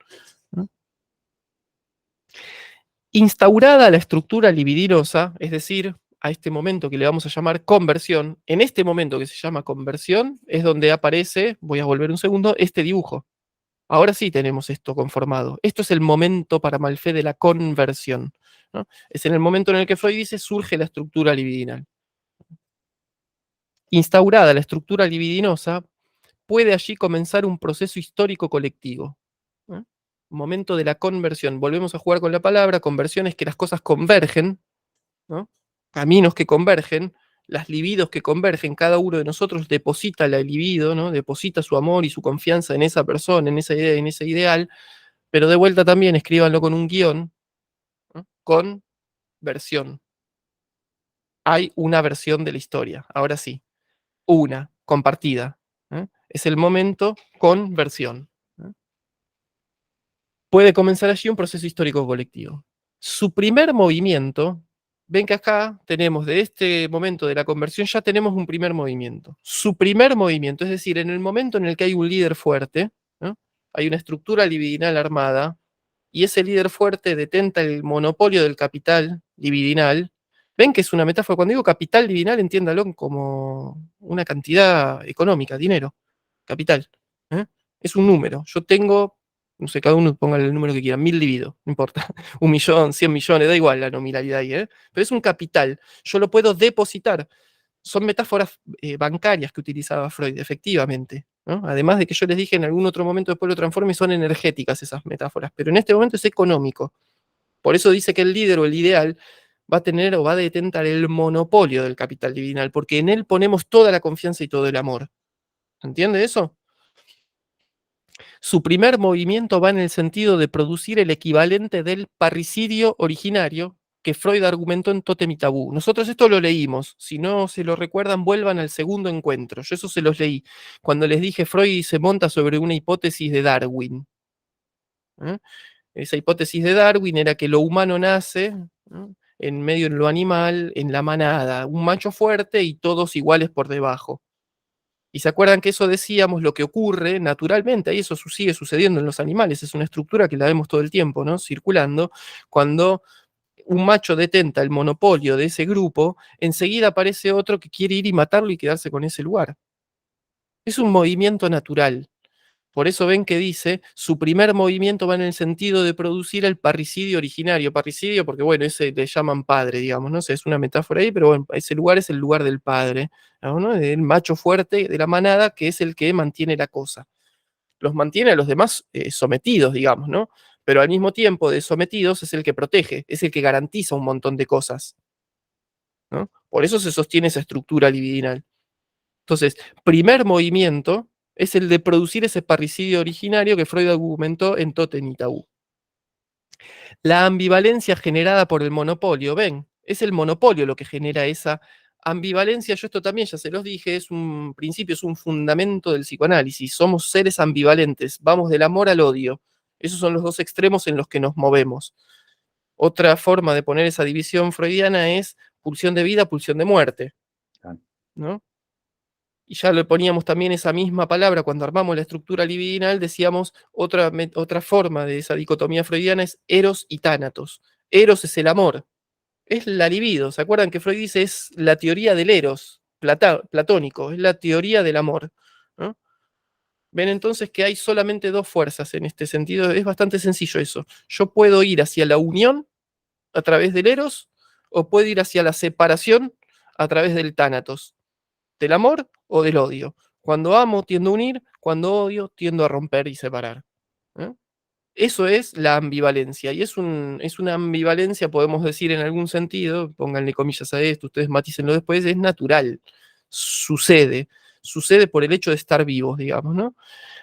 [SPEAKER 1] Instaurada la estructura libidinosa, es decir, a este momento que le vamos a llamar conversión, en este momento que se llama conversión, es donde aparece, voy a volver un segundo, este dibujo. Ahora sí tenemos esto conformado. Esto es el momento para Malfé de la conversión, ¿no? Es en el momento en el que Freud dice surge la estructura libidinal. Instaurada la estructura libidinosa, puede allí comenzar un proceso histórico colectivo. Momento de la conversión. Volvemos a jugar con la palabra. Conversión es que las cosas convergen, ¿no? Caminos que convergen, las libidos que convergen. Cada uno de nosotros deposita la libido, ¿no? Deposita su amor y su confianza en esa persona, en esa idea, en ese ideal. Pero de vuelta también escríbanlo con un guión, ¿no? Con versión. Hay una versión de la historia. Ahora sí. Una, compartida. Es el momento con versión. Puede comenzar allí un proceso histórico colectivo. Su primer movimiento, ven que acá tenemos de este momento de la conversión, ya tenemos un primer movimiento. Su primer movimiento, es decir, en el momento en el que hay un líder fuerte, ¿no? Hay una estructura libidinal armada, y ese líder fuerte detenta el monopolio del capital libidinal. Ven que es una metáfora. Cuando digo capital libidinal, entiéndalo como una cantidad económica, dinero, capital. Es un número. Yo tengo, no sé, cada uno ponga el número que quiera, 1000 libido, no importa. 1.000.000, 100 millones, da igual la nominalidad ahí, pero es un capital. Yo lo puedo depositar. Son metáforas bancarias que utilizaba Freud, efectivamente, ¿no? Además de que yo les dije en algún otro momento después lo transforme, son energéticas esas metáforas, pero en este momento es económico. Por eso dice que el líder o el ideal va a tener o va a detentar el monopolio del capital divinal, porque en él ponemos toda la confianza y todo el amor. ¿Entiende eso? Su primer movimiento va en el sentido de producir el equivalente del parricidio originario que Freud argumentó en Tótem y Tabú. Nosotros esto lo leímos. Si no se lo recuerdan, vuelvan al segundo encuentro. Yo eso se los leí. Cuando les dije, Freud se monta sobre una hipótesis de Darwin. Esa hipótesis de Darwin era que lo humano nace, ¿no?, en medio de lo animal, en la manada. Un macho fuerte y todos iguales por debajo. Y se acuerdan que eso decíamos, lo que ocurre naturalmente, ahí eso sigue sucediendo en los animales, es una estructura que la vemos todo el tiempo, ¿no? Circulando. Cuando un macho detenta el monopolio de ese grupo, enseguida aparece otro que quiere ir y matarlo y quedarse con ese lugar. Es un movimiento natural. Por eso ven que dice, su primer movimiento va en el sentido de producir el parricidio originario. Parricidio porque, bueno, ese le llaman padre, digamos, ¿no? O sea, es una metáfora ahí, pero bueno, ese lugar es el lugar del padre, ¿no? Del macho fuerte de la manada, que es el que mantiene la cosa. Los mantiene a los demás sometidos, digamos, ¿no? Pero al mismo tiempo de sometidos es el que protege, es el que garantiza un montón de cosas, ¿no? Por eso se sostiene esa estructura libidinal. Entonces, primer movimiento es el de producir ese parricidio originario que Freud argumentó en Tótem y Tabú. La ambivalencia generada por el monopolio, ven, es el monopolio lo que genera esa ambivalencia. Yo esto también ya se los dije, es un principio, es un fundamento del psicoanálisis. Somos seres ambivalentes, vamos del amor al odio. Esos son los dos extremos en los que nos movemos. Otra forma de poner esa división freudiana es pulsión de vida, pulsión de muerte. ¿no? Y ya le poníamos también esa misma palabra cuando armamos la estructura libidinal, decíamos otra forma de esa dicotomía freudiana es eros y tánatos. Eros es el amor, es la libido. ¿Se acuerdan que Freud dice es la teoría del eros, platónico, es la teoría del amor, ¿no? Ven entonces que hay solamente dos fuerzas en este sentido, es bastante sencillo eso. Yo puedo ir hacia la unión a través del eros o puedo ir hacia la separación a través del tánatos, del amor o del odio. Cuando amo tiendo a unir, cuando odio tiendo a romper y separar. ¿Eh? Eso es la ambivalencia, y es una ambivalencia, podemos decir en algún sentido, pónganle comillas a esto, ustedes matícenlo después, es natural, sucede por el hecho de estar vivos, digamos, ¿no?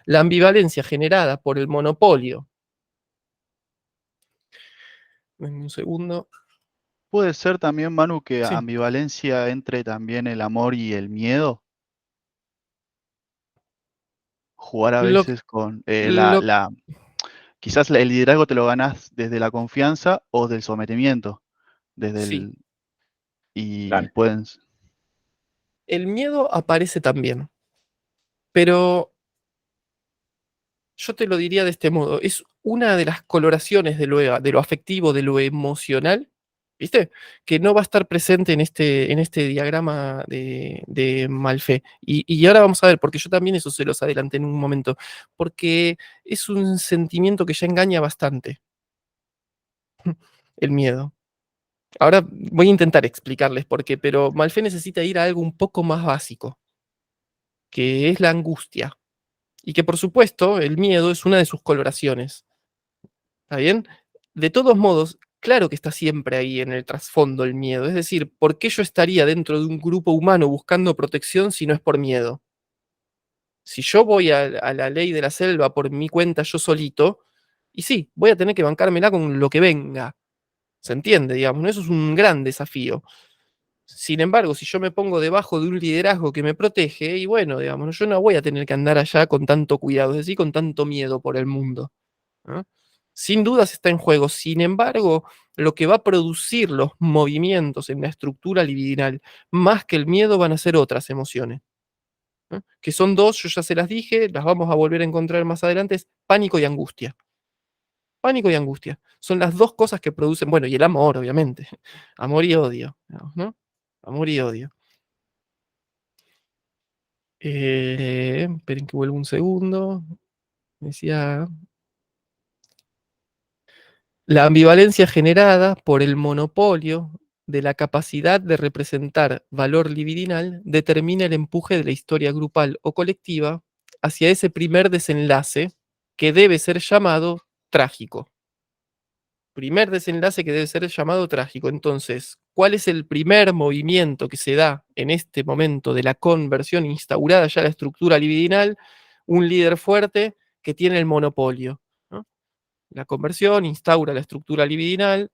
[SPEAKER 1] La ambivalencia generada por el monopolio. En un segundo.
[SPEAKER 3] Puede ser también, Manu, que
[SPEAKER 1] Sí.
[SPEAKER 3] ambivalencia entre también el amor y el miedo. Jugar a
[SPEAKER 1] Lo,
[SPEAKER 3] veces con
[SPEAKER 1] lo,
[SPEAKER 3] quizás el liderazgo te lo ganás desde la confianza o del sometimiento, desde
[SPEAKER 1] sí,
[SPEAKER 3] y
[SPEAKER 4] Claro.
[SPEAKER 3] pueden.
[SPEAKER 1] el miedo aparece también, pero yo te lo diría de este modo, es una de las coloraciones de lo afectivo, de lo emocional, ¿viste? Que no va a estar presente en este diagrama de Malfé. Y ahora vamos a ver, porque yo también eso se los adelanté en un momento, porque es un sentimiento que ya engaña bastante, el miedo. Ahora voy a intentar explicarles por qué, pero Malfé necesita ir a algo un poco más básico, que es la angustia. Y que por supuesto el miedo es una de sus coloraciones. ¿Está bien? De todos modos, claro que está siempre ahí en el trasfondo el miedo. Es decir, ¿por qué yo estaría dentro de un grupo humano buscando protección si no es por miedo? Si yo voy a la ley de la selva por mi cuenta yo solito, y sí, voy a tener que bancármela con lo que venga. ¿Se entiende? Digamos, ¿no? Eso es un gran desafío. Sin embargo, si yo me pongo debajo de un liderazgo que me protege, y bueno, digamos, yo no voy a tener que andar allá con tanto cuidado, es decir, con tanto miedo por el mundo, ¿no? Sin dudas está en juego. Sin embargo, lo que va a producir los movimientos en la estructura libidinal, más que el miedo, van a ser otras emociones, ¿no? Que son dos, yo ya se las dije, las vamos a volver a encontrar más adelante, es pánico y angustia. Pánico y angustia. Son las dos cosas que producen, bueno, y el amor, obviamente. Amor y odio, ¿no? Amor y odio. Esperen que vuelva un segundo. Decía, la ambivalencia generada por el monopolio de la capacidad de representar valor libidinal determina el empuje de la historia grupal o colectiva hacia ese primer desenlace que debe ser llamado trágico. Primer desenlace que debe ser llamado trágico. Entonces, ¿cuál es el primer movimiento que se da en este momento de la conversión instaurada ya la estructura libidinal? Un líder fuerte que tiene el monopolio, ¿no? La conversión instaura la estructura libidinal,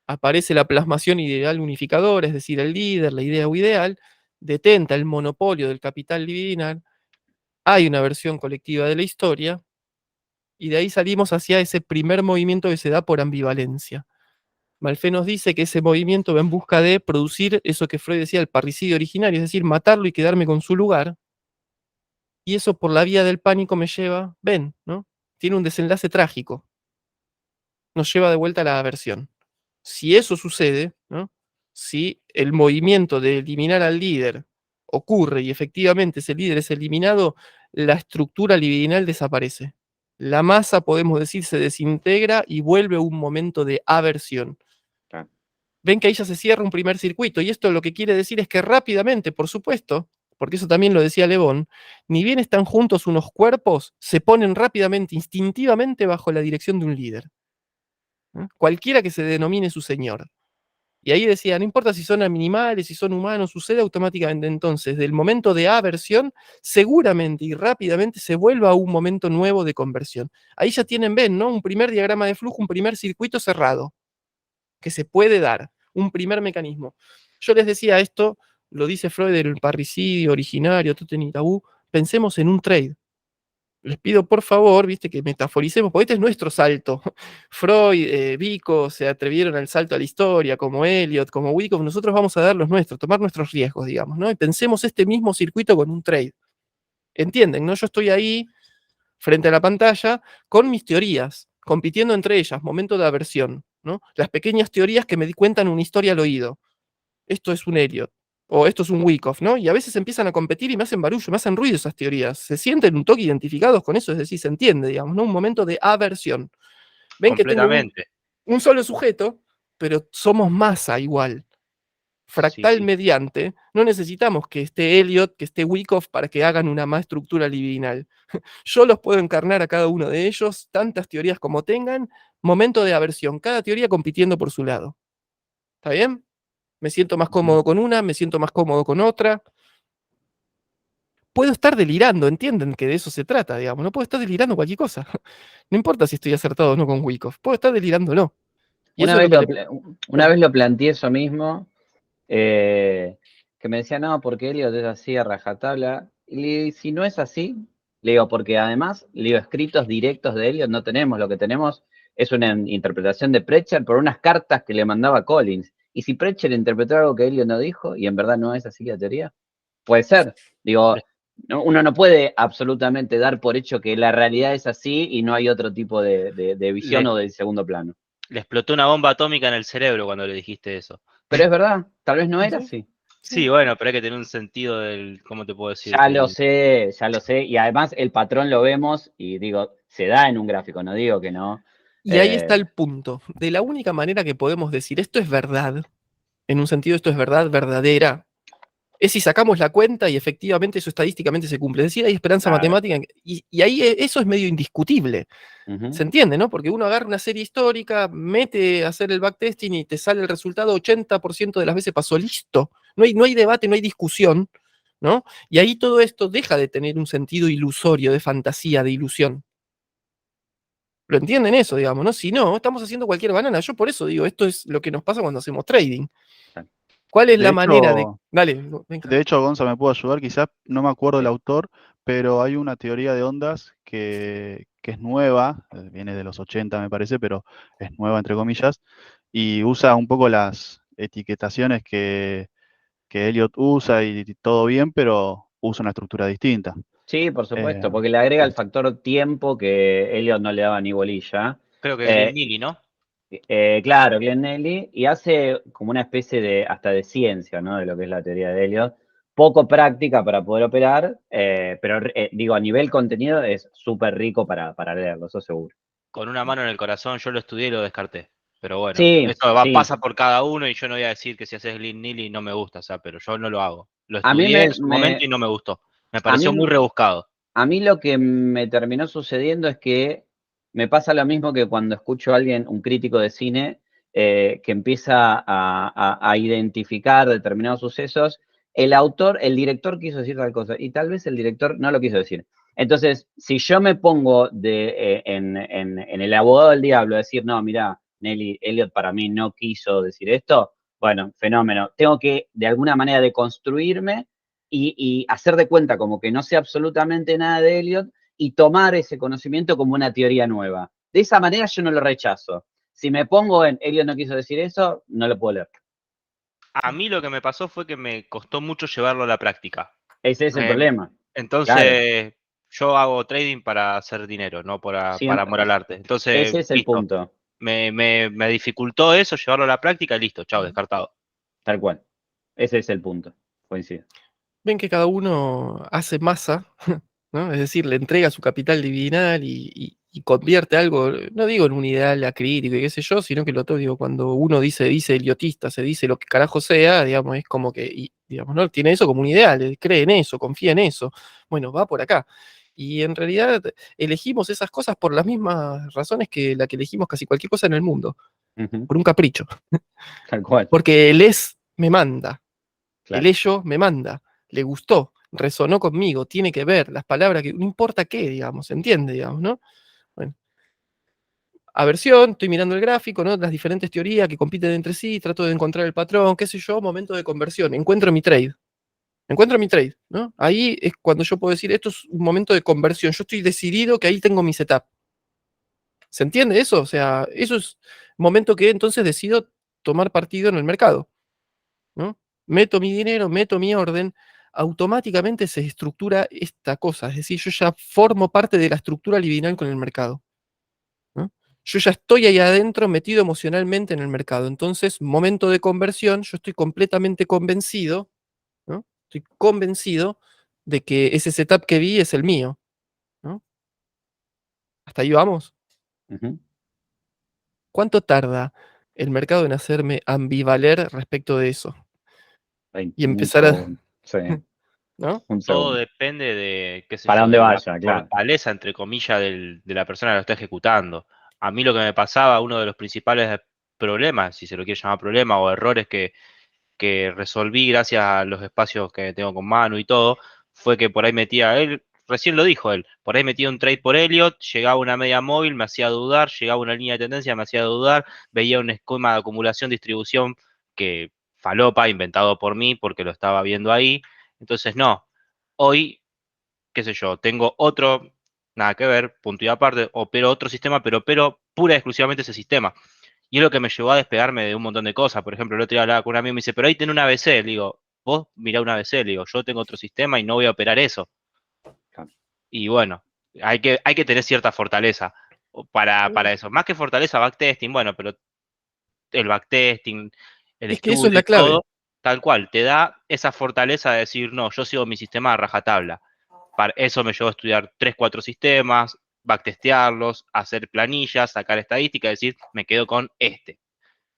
[SPEAKER 1] aparece la plasmación ideal unificadora, es decir, el líder, la idea o ideal, detenta el monopolio del capital libidinal, hay una versión colectiva de la historia, y de ahí salimos hacia ese primer movimiento que se da por ambivalencia. Malfé nos dice que ese movimiento va en busca de producir eso que Freud decía, el parricidio originario, es decir, matarlo y quedarme con su lugar, y eso por la vía del pánico me lleva, ven, ¿no? Tiene un desenlace trágico, nos lleva de vuelta a la aversión. Si eso sucede, ¿no? Si el movimiento de eliminar al líder ocurre y efectivamente ese líder es eliminado, la estructura libidinal desaparece. La masa, podemos decir, se desintegra y vuelve a un momento de aversión.
[SPEAKER 4] Claro.
[SPEAKER 1] Ven que ahí ya se cierra un primer circuito, y esto lo que quiere decir es que rápidamente, por supuesto, porque eso también lo decía Le Bon, ni bien están juntos unos cuerpos, se ponen rápidamente, instintivamente bajo la dirección de un líder, ¿no? Cualquiera que se denomine su señor. Y ahí decía, no importa si son animales, si son humanos, sucede automáticamente. Entonces, del momento de aversión, seguramente y rápidamente se vuelva a un momento nuevo de conversión. Ahí ya tienen, ven, ¿no? Un primer diagrama de flujo, un primer circuito cerrado, que se puede dar, un primer mecanismo. Yo les decía esto, lo dice Freud, el parricidio originario, totem y tabú, pensemos en un trade. les pido por favor, viste, que metaforicemos, porque este es nuestro salto. Freud, Vico se atrevieron al salto a la historia, como Eliot, como Wyckoff, nosotros vamos a dar los nuestros, tomar nuestros riesgos, digamos, ¿no? Y pensemos este mismo circuito con un trade. ¿Entienden? ¿No? Yo estoy ahí, frente a la pantalla, con mis teorías, compitiendo entre ellas, momento de aversión, ¿no? Las pequeñas teorías que me cuentan una historia al oído. Esto es un Eliot, o esto es un Wyckoff, ¿no? Y a veces empiezan a competir y me hacen barullo, me hacen ruido esas teorías. Se sienten un toque identificados con eso, es decir, se entiende, digamos, ¿no? Un momento de aversión. Ven que tengo
[SPEAKER 2] Completamente.
[SPEAKER 1] un solo sujeto, pero somos masa igual. Fractal
[SPEAKER 2] Sí.
[SPEAKER 1] mediante, no necesitamos que esté Eliot, que esté Wyckoff para que hagan una más estructura libidinal. Yo los puedo encarnar a cada uno de ellos, tantas teorías como tengan, momento de aversión, cada teoría compitiendo por su lado. ¿Está bien? Me siento más cómodo con una, me siento más cómodo con otra. Puedo estar delirando, entienden que de eso se trata, digamos. No puedo estar delirando cualquier cosa. No importa si estoy acertado o no con Wyckoff. Puedo estar delirando o no. Y eso
[SPEAKER 4] Una
[SPEAKER 1] es lo
[SPEAKER 4] vez
[SPEAKER 1] que
[SPEAKER 4] lo,
[SPEAKER 1] le...
[SPEAKER 4] pla- una vez lo planteé eso mismo, que me decía, no, porque Eliot es así a rajatabla. Y le digo, si no es así, le digo, porque además, le digo, escritos directos de Eliot no tenemos, lo que tenemos es una interpretación de Precher por unas cartas que le mandaba Collins. Y si Precher interpretó algo que Eliot no dijo, y en verdad no es así la teoría, puede ser. Digo, uno no puede absolutamente dar por hecho que la realidad es así y no hay otro tipo de visión o de segundo plano.
[SPEAKER 2] Le explotó una bomba atómica en el cerebro cuando le dijiste eso.
[SPEAKER 4] Pero es verdad, tal vez no era así.
[SPEAKER 2] Sí, bueno, pero hay que tener un sentido del, ¿cómo te puedo decir?
[SPEAKER 4] Ya lo sé. Y además el patrón lo vemos y digo, se da en un gráfico, no digo que no.
[SPEAKER 1] Y ahí está el punto. De la única manera que podemos decir esto es verdad, en un sentido esto es verdad verdadera, es si sacamos la cuenta y efectivamente eso estadísticamente se cumple. Es decir, hay esperanza
[SPEAKER 4] Claro.
[SPEAKER 1] matemática. Y ahí eso es medio indiscutible. ¿Se entiende, no? Porque uno agarra una serie histórica, mete a hacer el backtesting y te sale el resultado 80% de las veces pasó listo. No hay debate, no hay discusión, ¿no? Y ahí todo esto deja de tener un sentido ilusorio, de fantasía, de ilusión. ¿Lo entienden eso, digamos, no? Si no, estamos haciendo cualquier banana. Yo por eso digo, esto es lo que nos pasa cuando hacemos trading. ¿Cuál es la manera de...? Dale, venga.
[SPEAKER 3] De hecho, Gonza me pudo ayudar, quizás no me acuerdo el
[SPEAKER 4] Sí.
[SPEAKER 3] autor, pero hay una teoría de ondas que es nueva, viene de los 80 me parece, pero es nueva entre comillas, y usa un poco las etiquetaciones que Elliot usa y todo bien, pero usa una estructura distinta.
[SPEAKER 4] Sí, por supuesto, porque le agrega el factor tiempo que Elliot no le daba ni bolilla.
[SPEAKER 2] Creo que Glenn Neely, ¿no?
[SPEAKER 4] Claro, Glenn Neely, y hace como una especie de, hasta de ciencia, ¿no? De lo que es la teoría de Elliot. Poco práctica para poder operar, pero digo, a nivel contenido es súper rico para leerlo, eso seguro.
[SPEAKER 2] Con una mano en el corazón, yo lo estudié y lo descarté. Pero bueno,
[SPEAKER 4] Sí,
[SPEAKER 2] esto
[SPEAKER 4] sí.
[SPEAKER 2] pasa por cada uno y yo no voy a decir que si haces Glenn Neely no me gusta, o sea, pero yo no lo hago. Lo
[SPEAKER 4] A mí
[SPEAKER 2] estudié en su momento y no me gustó. Me pareció muy rebuscado.
[SPEAKER 4] A mí lo que me terminó sucediendo es que me pasa lo mismo que cuando escucho a alguien, un crítico de cine, que empieza a identificar determinados sucesos. El autor, el director quiso decir tal cosa y tal vez el director no lo quiso decir. Entonces, si yo me pongo en el abogado del diablo a decir, no, mira, Nelly, Elliot para mí no quiso decir esto, bueno, fenómeno. Tengo que de alguna manera deconstruirme y hacer de cuenta como que no sé absolutamente nada de Elliot y tomar ese conocimiento como una teoría nueva. De esa manera yo no lo rechazo. Si me pongo en Elliot no quiso decir eso, no lo puedo leer.
[SPEAKER 2] A mí lo que me pasó fue que me costó mucho llevarlo a la práctica.
[SPEAKER 4] Ese es el problema.
[SPEAKER 2] Entonces, yo hago trading para hacer dinero, no para amor al arte. Entonces,
[SPEAKER 4] ese es el
[SPEAKER 2] listo.
[SPEAKER 4] punto.
[SPEAKER 2] Me dificultó eso, llevarlo a la práctica y listo, chao, descartado.
[SPEAKER 4] Tal cual. Ese es el punto. Coincido.
[SPEAKER 1] Ven que cada uno hace masa, ¿no? Es decir, le entrega su capital divinal y convierte algo, no digo en un ideal acrítico y qué sé yo, sino que lo todo, digo, cuando uno dice eliotista, se dice lo que carajo sea, digamos, es como que, digamos, ¿no? Tiene eso como un ideal, cree en eso, confía en eso. Bueno, va por acá. Y en realidad elegimos esas cosas por las mismas razones que la que elegimos casi cualquier cosa en el mundo, por un capricho.
[SPEAKER 4] Tal cual.
[SPEAKER 1] Porque el es me manda,
[SPEAKER 4] Claro.
[SPEAKER 1] el ello me manda, le gustó, resonó conmigo, tiene que ver, las palabras, que no importa qué, digamos, ¿se entiende, digamos, no? Bueno. Aversión, estoy mirando el gráfico, ¿no? Las diferentes teorías que compiten entre sí, trato de encontrar el patrón, qué sé yo, momento de conversión, encuentro mi trade. encuentro mi trade, ¿no? Ahí es cuando yo puedo decir, esto es un momento de conversión. Yo estoy decidido que ahí tengo mi setup. ¿Se entiende eso? O sea, eso es momento que entonces decido tomar partido en el mercado, ¿no? Meto mi dinero, meto mi orden, automáticamente se estructura esta cosa. Es decir, yo ya formo parte de la estructura libidinal con el mercado, ¿no? Yo ya estoy ahí adentro metido emocionalmente en el mercado. Entonces, momento de conversión, yo estoy completamente convencido, ¿no? Estoy convencido de que ese setup que vi es el mío, ¿no? ¿Hasta ahí vamos? ¿Cuánto tarda el mercado en hacerme ambivaler respecto de eso? Y empezar a...
[SPEAKER 4] Sí,
[SPEAKER 1] ¿no?
[SPEAKER 4] un
[SPEAKER 2] Todo
[SPEAKER 4] segundo.
[SPEAKER 2] depende de, qué sé
[SPEAKER 4] Para
[SPEAKER 2] yo,
[SPEAKER 4] dónde
[SPEAKER 2] de la
[SPEAKER 4] vaya, claro.
[SPEAKER 2] fortaleza, entre comillas, de la persona que lo está ejecutando. A mí lo que me pasaba, uno de los principales problemas, si se lo quiere llamar problema, o errores que resolví gracias a los espacios que tengo con Manu y todo, fue que por ahí metía, él, recién lo dijo él, por ahí metía un trade por Elliot, llegaba una media móvil, me hacía dudar, llegaba una línea de tendencia, me hacía dudar, veía un esquema de acumulación-distribución que falopa, inventado por mí, porque lo estaba viendo ahí. Entonces, no, hoy, qué sé yo, tengo otro, nada que ver, punto y aparte, opero otro sistema, pero opero pura y exclusivamente ese sistema. Y es lo que me llevó a despegarme de un montón de cosas. Por ejemplo, el otro día hablaba con un amigo y me dice, pero ahí tiene una ABC. Le digo, vos mirá una ABC. Le digo, yo tengo otro sistema y no voy a operar eso.
[SPEAKER 4] Claro.
[SPEAKER 2] Y bueno, hay que tener cierta fortaleza para eso. Más que fortaleza, backtesting, bueno, pero el backtesting, el
[SPEAKER 1] Es que eso es
[SPEAKER 2] estudio
[SPEAKER 1] la
[SPEAKER 2] y
[SPEAKER 1] clave.
[SPEAKER 2] todo, tal cual, te da esa fortaleza de decir, no, yo sigo mi sistema a rajatabla. Para eso me llevó a estudiar 3, 4 sistemas, backtestearlos, hacer planillas, sacar estadísticas, decir, me quedo con este.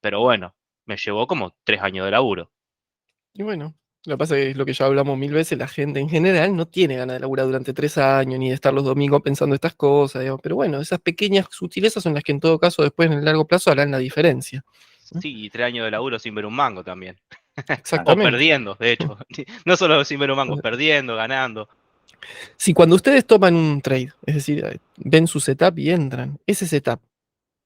[SPEAKER 2] Pero bueno, me llevó como 3 años de laburo.
[SPEAKER 1] Y bueno, lo que pasa es que es lo que ya hablamos 1000 veces, la gente en general no tiene ganas de laburar durante 3 años, ni de estar los domingos pensando estas cosas, digamos. Pero bueno, esas pequeñas sutilezas son las que en todo caso después en el largo plazo harán la diferencia, ¿no?
[SPEAKER 2] Sí, y 3 años de laburo sin ver un mango también. O
[SPEAKER 1] Exactamente.
[SPEAKER 2] perdiendo, de hecho. No solo sin ver un mango, perdiendo, ganando.
[SPEAKER 1] Si cuando ustedes toman un trade, es decir, ven su setup y entran, ese setup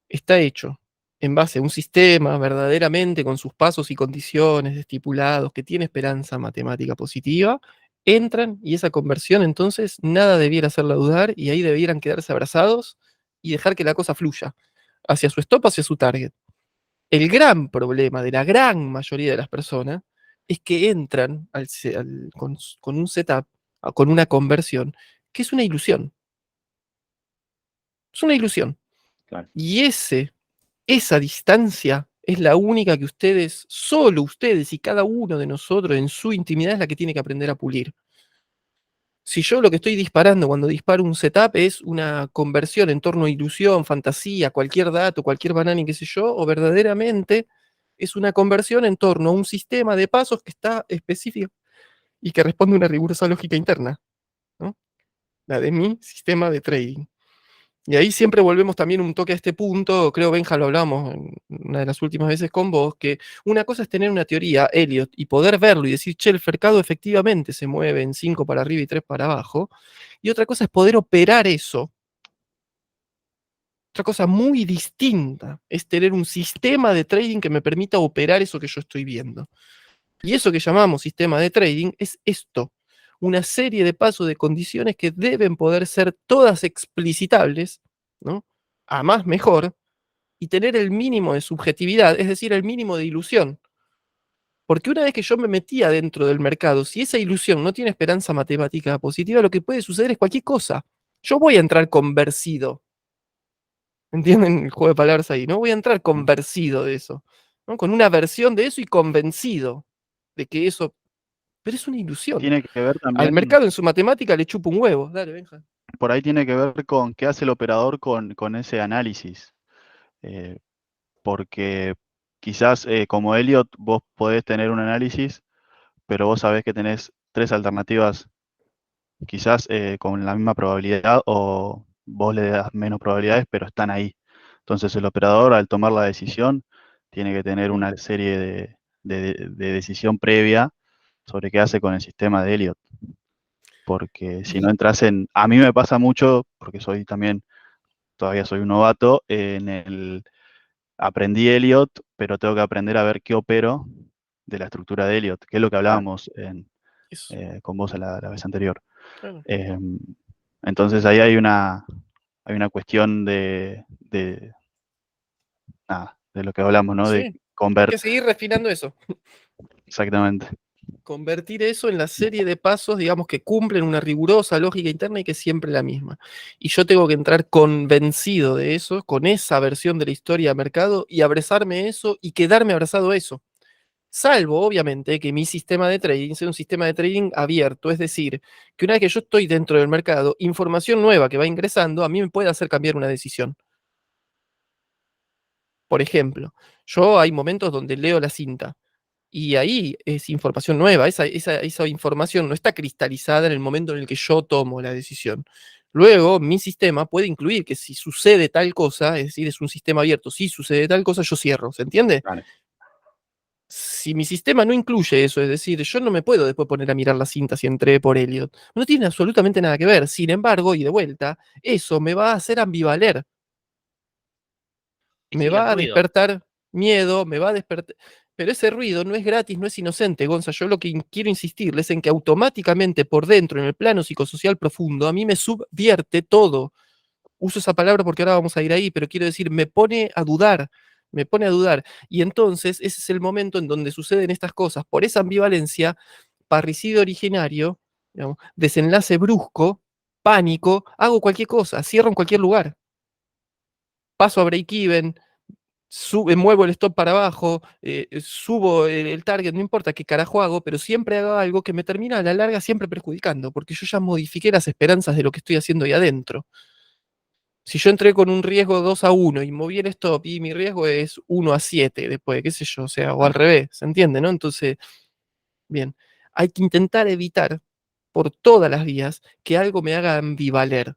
[SPEAKER 1] está hecho en base a un sistema verdaderamente con sus pasos y condiciones estipulados, que tiene esperanza matemática positiva, entran y esa conversión entonces nada debiera hacerla dudar y ahí debieran quedarse abrazados y dejar que la cosa fluya hacia su stop, hacia su target. El gran problema de la gran mayoría de las personas es que entran con un setup, con una conversión, que es una ilusión. Es una ilusión.
[SPEAKER 4] Claro.
[SPEAKER 1] Y esa distancia es la única que ustedes, solo ustedes y cada uno de nosotros en su intimidad es la que tiene que aprender a pulir. Si yo lo que estoy disparando cuando disparo un setup es una conversión en torno a ilusión, fantasía, cualquier dato, cualquier banana y qué sé yo, o verdaderamente es una conversión en torno a un sistema de pasos que está específico y que responde a una rigurosa lógica interna, ¿no? La de mi sistema de trading. Y ahí siempre volvemos también un toque a este punto, creo, Benja, lo hablamos en una de las últimas veces con vos, que una cosa es tener una teoría, Elliot, y poder verlo y decir, che, el mercado efectivamente se mueve en 5 para arriba y 3 para abajo, y otra cosa es poder operar eso. Otra cosa muy distinta es tener un sistema de trading que me permita operar eso que yo estoy viendo. Y eso que llamamos sistema de trading es esto, una serie de pasos de condiciones que deben poder ser todas explicitables, ¿no? A más mejor, y tener el mínimo de subjetividad, es decir, el mínimo de ilusión. Porque una vez que yo me metía dentro del mercado, si esa ilusión no tiene esperanza matemática positiva, lo que puede suceder es cualquier cosa. Yo voy a entrar convencido. ¿Entienden el juego de palabras ahí? ¿No? Voy a entrar convencido de eso, ¿no? Con una versión de eso y convencido de que eso. Pero es una ilusión.
[SPEAKER 3] Tiene que ver
[SPEAKER 1] Al
[SPEAKER 3] también,
[SPEAKER 1] mercado en su matemática le chupa un huevo. Dale, Benja.
[SPEAKER 3] por ahí tiene que ver con qué hace el operador con ese análisis. Eh, Porque quizás como Elliot vos podés tener un análisis, pero vos sabés que tenés 3 alternativas, quizás con la misma probabilidad o vos le das menos probabilidades, pero están ahí. Entonces el operador al tomar la decisión tiene que tener una serie de decisión previa sobre qué hace con el sistema de Elliot. Porque si no entras en... A mí me pasa mucho, porque soy también, todavía soy un novato, aprendí Elliot, pero tengo que aprender a ver qué opero de la estructura de Elliot, que es lo que hablábamos
[SPEAKER 1] Eso,
[SPEAKER 3] con vos la vez anterior.
[SPEAKER 1] claro.
[SPEAKER 3] Entonces ahí hay una cuestión nada, de lo que hablamos, ¿no? De
[SPEAKER 1] Sí, hay
[SPEAKER 3] convertir.
[SPEAKER 1] que seguir refinando eso.
[SPEAKER 3] Exactamente.
[SPEAKER 1] Convertir eso en la serie de pasos, digamos, que cumplen una rigurosa lógica interna y que es siempre la misma. Y yo tengo que entrar convencido de eso, con esa versión de la historia de mercado, y abrazarme a eso y quedarme abrazado a eso. Salvo, obviamente, que mi sistema de trading sea un sistema de trading abierto, es decir, que una vez que yo estoy dentro del mercado, información nueva que va ingresando a mí me puede hacer cambiar una decisión. Por ejemplo, yo hay momentos donde leo la cinta y ahí es información nueva, esa información no está cristalizada en el momento en el que yo tomo la decisión. Luego, mi sistema puede incluir que si sucede tal cosa, es decir, es un sistema abierto, si sucede tal cosa, yo cierro, ¿se entiende?
[SPEAKER 4] Vale.
[SPEAKER 1] Si mi sistema no incluye eso, es decir, yo no me puedo después poner a mirar la cinta si entré por Elliot. No tiene absolutamente nada que ver. Sin embargo, y de vuelta, eso me va a hacer ambivaler.
[SPEAKER 2] Y
[SPEAKER 1] Me
[SPEAKER 2] sí, el
[SPEAKER 1] va a
[SPEAKER 2] ruido.
[SPEAKER 1] despertar miedo, me va a despertar. Pero ese ruido no es gratis, no es inocente, Gonza. Yo lo que quiero insistirles en que automáticamente por dentro, en el plano psicosocial profundo, a mí me subvierte todo. Uso esa palabra porque ahora vamos a ir ahí, pero quiero decir, me pone a dudar, me pone a dudar. Y entonces ese es el momento en donde suceden estas cosas. Por esa ambivalencia, parricidio originario, digamos, desenlace brusco, pánico, hago cualquier cosa, cierro en cualquier lugar. Paso a break-even, muevo el stop para abajo, subo el target, no importa qué carajo hago, pero siempre hago algo que me termina a la larga siempre perjudicando, porque yo ya modifiqué las esperanzas de lo que estoy haciendo ahí adentro. Si yo entré con un riesgo 2-1 y moví el stop y mi riesgo es 1-7 después, qué sé yo, o sea, o al revés, ¿se entiende, no? Entonces, bien, hay que intentar evitar por todas las vías que algo me haga ambivaler.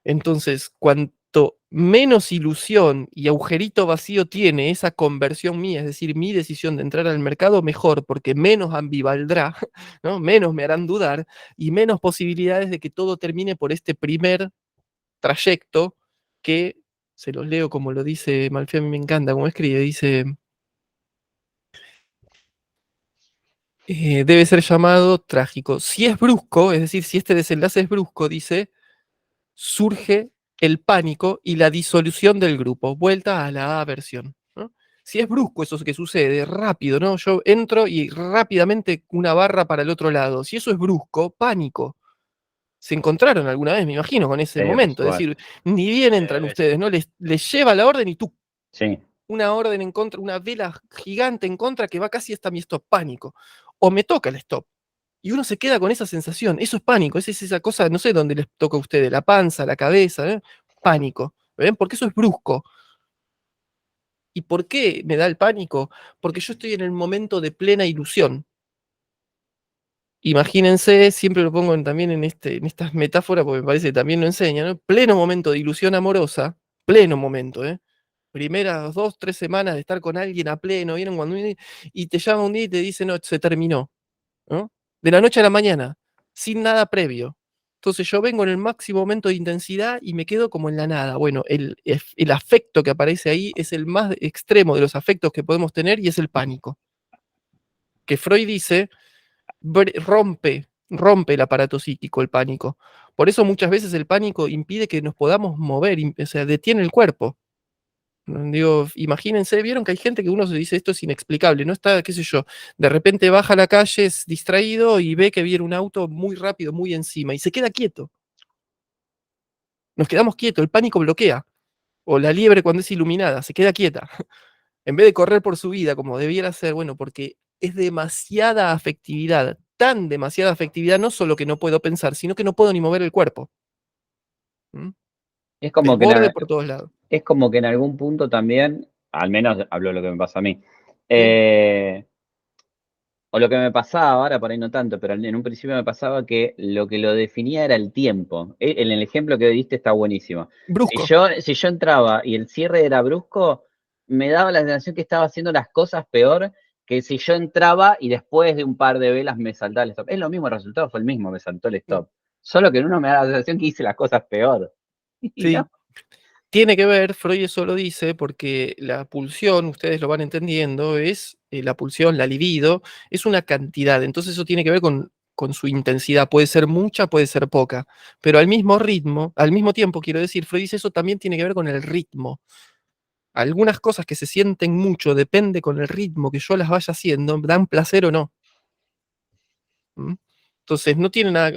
[SPEAKER 1] Entonces, cuanto menos ilusión y agujerito vacío tiene esa conversión mía, es decir, mi decisión de entrar al mercado, mejor, porque menos ambivaldrá, ¿no? Menos me harán dudar y menos posibilidades de que todo termine por este primer trayecto que, se los leo como lo dice Malfi, a mí me encanta como escribe, dice, debe ser llamado trágico. Si es brusco, es decir, si este desenlace es brusco, dice, surge el pánico y la disolución del grupo, vuelta a la aversión, ¿no? Si es brusco eso que sucede, rápido, ¿no? Yo entro y rápidamente una barra para el otro lado. Si eso es brusco, pánico. Se encontraron alguna vez, me imagino, con ese
[SPEAKER 4] Sí, por
[SPEAKER 1] momento. Es
[SPEAKER 4] supuesto.
[SPEAKER 1] decir, ni bien entran ustedes, ¿no? Les lleva la orden y tú,
[SPEAKER 4] Sí.
[SPEAKER 1] una orden en contra, una vela gigante en contra que va casi hasta mi stop, pánico. O me toca el stop. Y uno se queda con esa sensación. Eso es pánico, es esa cosa, no sé dónde les toca a ustedes, la panza, la cabeza, ¿eh? Pánico. ¿Ven? Porque eso es brusco. ¿Y por qué me da el pánico? Porque yo estoy en el momento de plena ilusión. Imagínense, siempre lo pongo también en estas metáforas, porque me parece que también lo enseña, ¿no? Pleno momento de ilusión amorosa, pleno momento, ¿eh? Primeras 2, 3 semanas de estar con alguien a pleno, ¿vieron? Y te llama un día y te dice, no, se terminó, ¿no? De la noche a la mañana, sin nada previo. Entonces yo vengo en el máximo momento de intensidad y me quedo como en la nada. Bueno, el afecto que aparece ahí es el más extremo de los afectos que podemos tener y es el pánico. Que Freud dice rompe el aparato psíquico, el pánico. Por eso muchas veces el pánico impide que nos podamos mover, o sea, detiene el cuerpo. Digo, imagínense, vieron que hay gente que uno se dice esto es inexplicable, no está, qué sé yo, de repente baja a la calle, es distraído y ve que viene un auto muy rápido, muy encima y se queda quieto. Nos quedamos quietos, el pánico bloquea. O la liebre cuando es iluminada, se queda quieta. En vez de correr por su vida como debiera ser, bueno, porque es demasiada afectividad, tan demasiada afectividad, no solo que no puedo pensar, sino que no puedo ni mover el cuerpo. ¿Mm?
[SPEAKER 4] Es como que
[SPEAKER 1] Desborde por todos lados.
[SPEAKER 4] es como que en algún punto también, al menos hablo de lo que me pasa a mí,
[SPEAKER 1] Sí.
[SPEAKER 4] o lo que me pasaba, ahora por ahí no tanto, pero en un principio me pasaba que lo que lo definía era el tiempo. En el ejemplo que diste está buenísimo.
[SPEAKER 1] Brusco.
[SPEAKER 4] Si yo entraba y el cierre era brusco, me daba la sensación que estaba haciendo las cosas peor que si yo entraba y después de un par de velas me saltaba el stop. Es lo mismo, el resultado fue el mismo, me saltó el stop. Solo que en uno me da la sensación que hice las cosas peor. Y
[SPEAKER 1] Sí.
[SPEAKER 4] no.
[SPEAKER 1] Tiene que ver, Freud eso lo dice, porque la pulsión, ustedes lo van entendiendo, es la pulsión, la libido, es una cantidad. Entonces eso tiene que ver con su intensidad. Puede ser mucha, puede ser poca. Pero al mismo ritmo, al mismo tiempo, quiero decir, Freud dice eso también tiene que ver con el ritmo. Algunas cosas que se sienten mucho, depende con el ritmo que yo las vaya haciendo, dan placer o no. ¿Mm? Entonces, no tiene nada,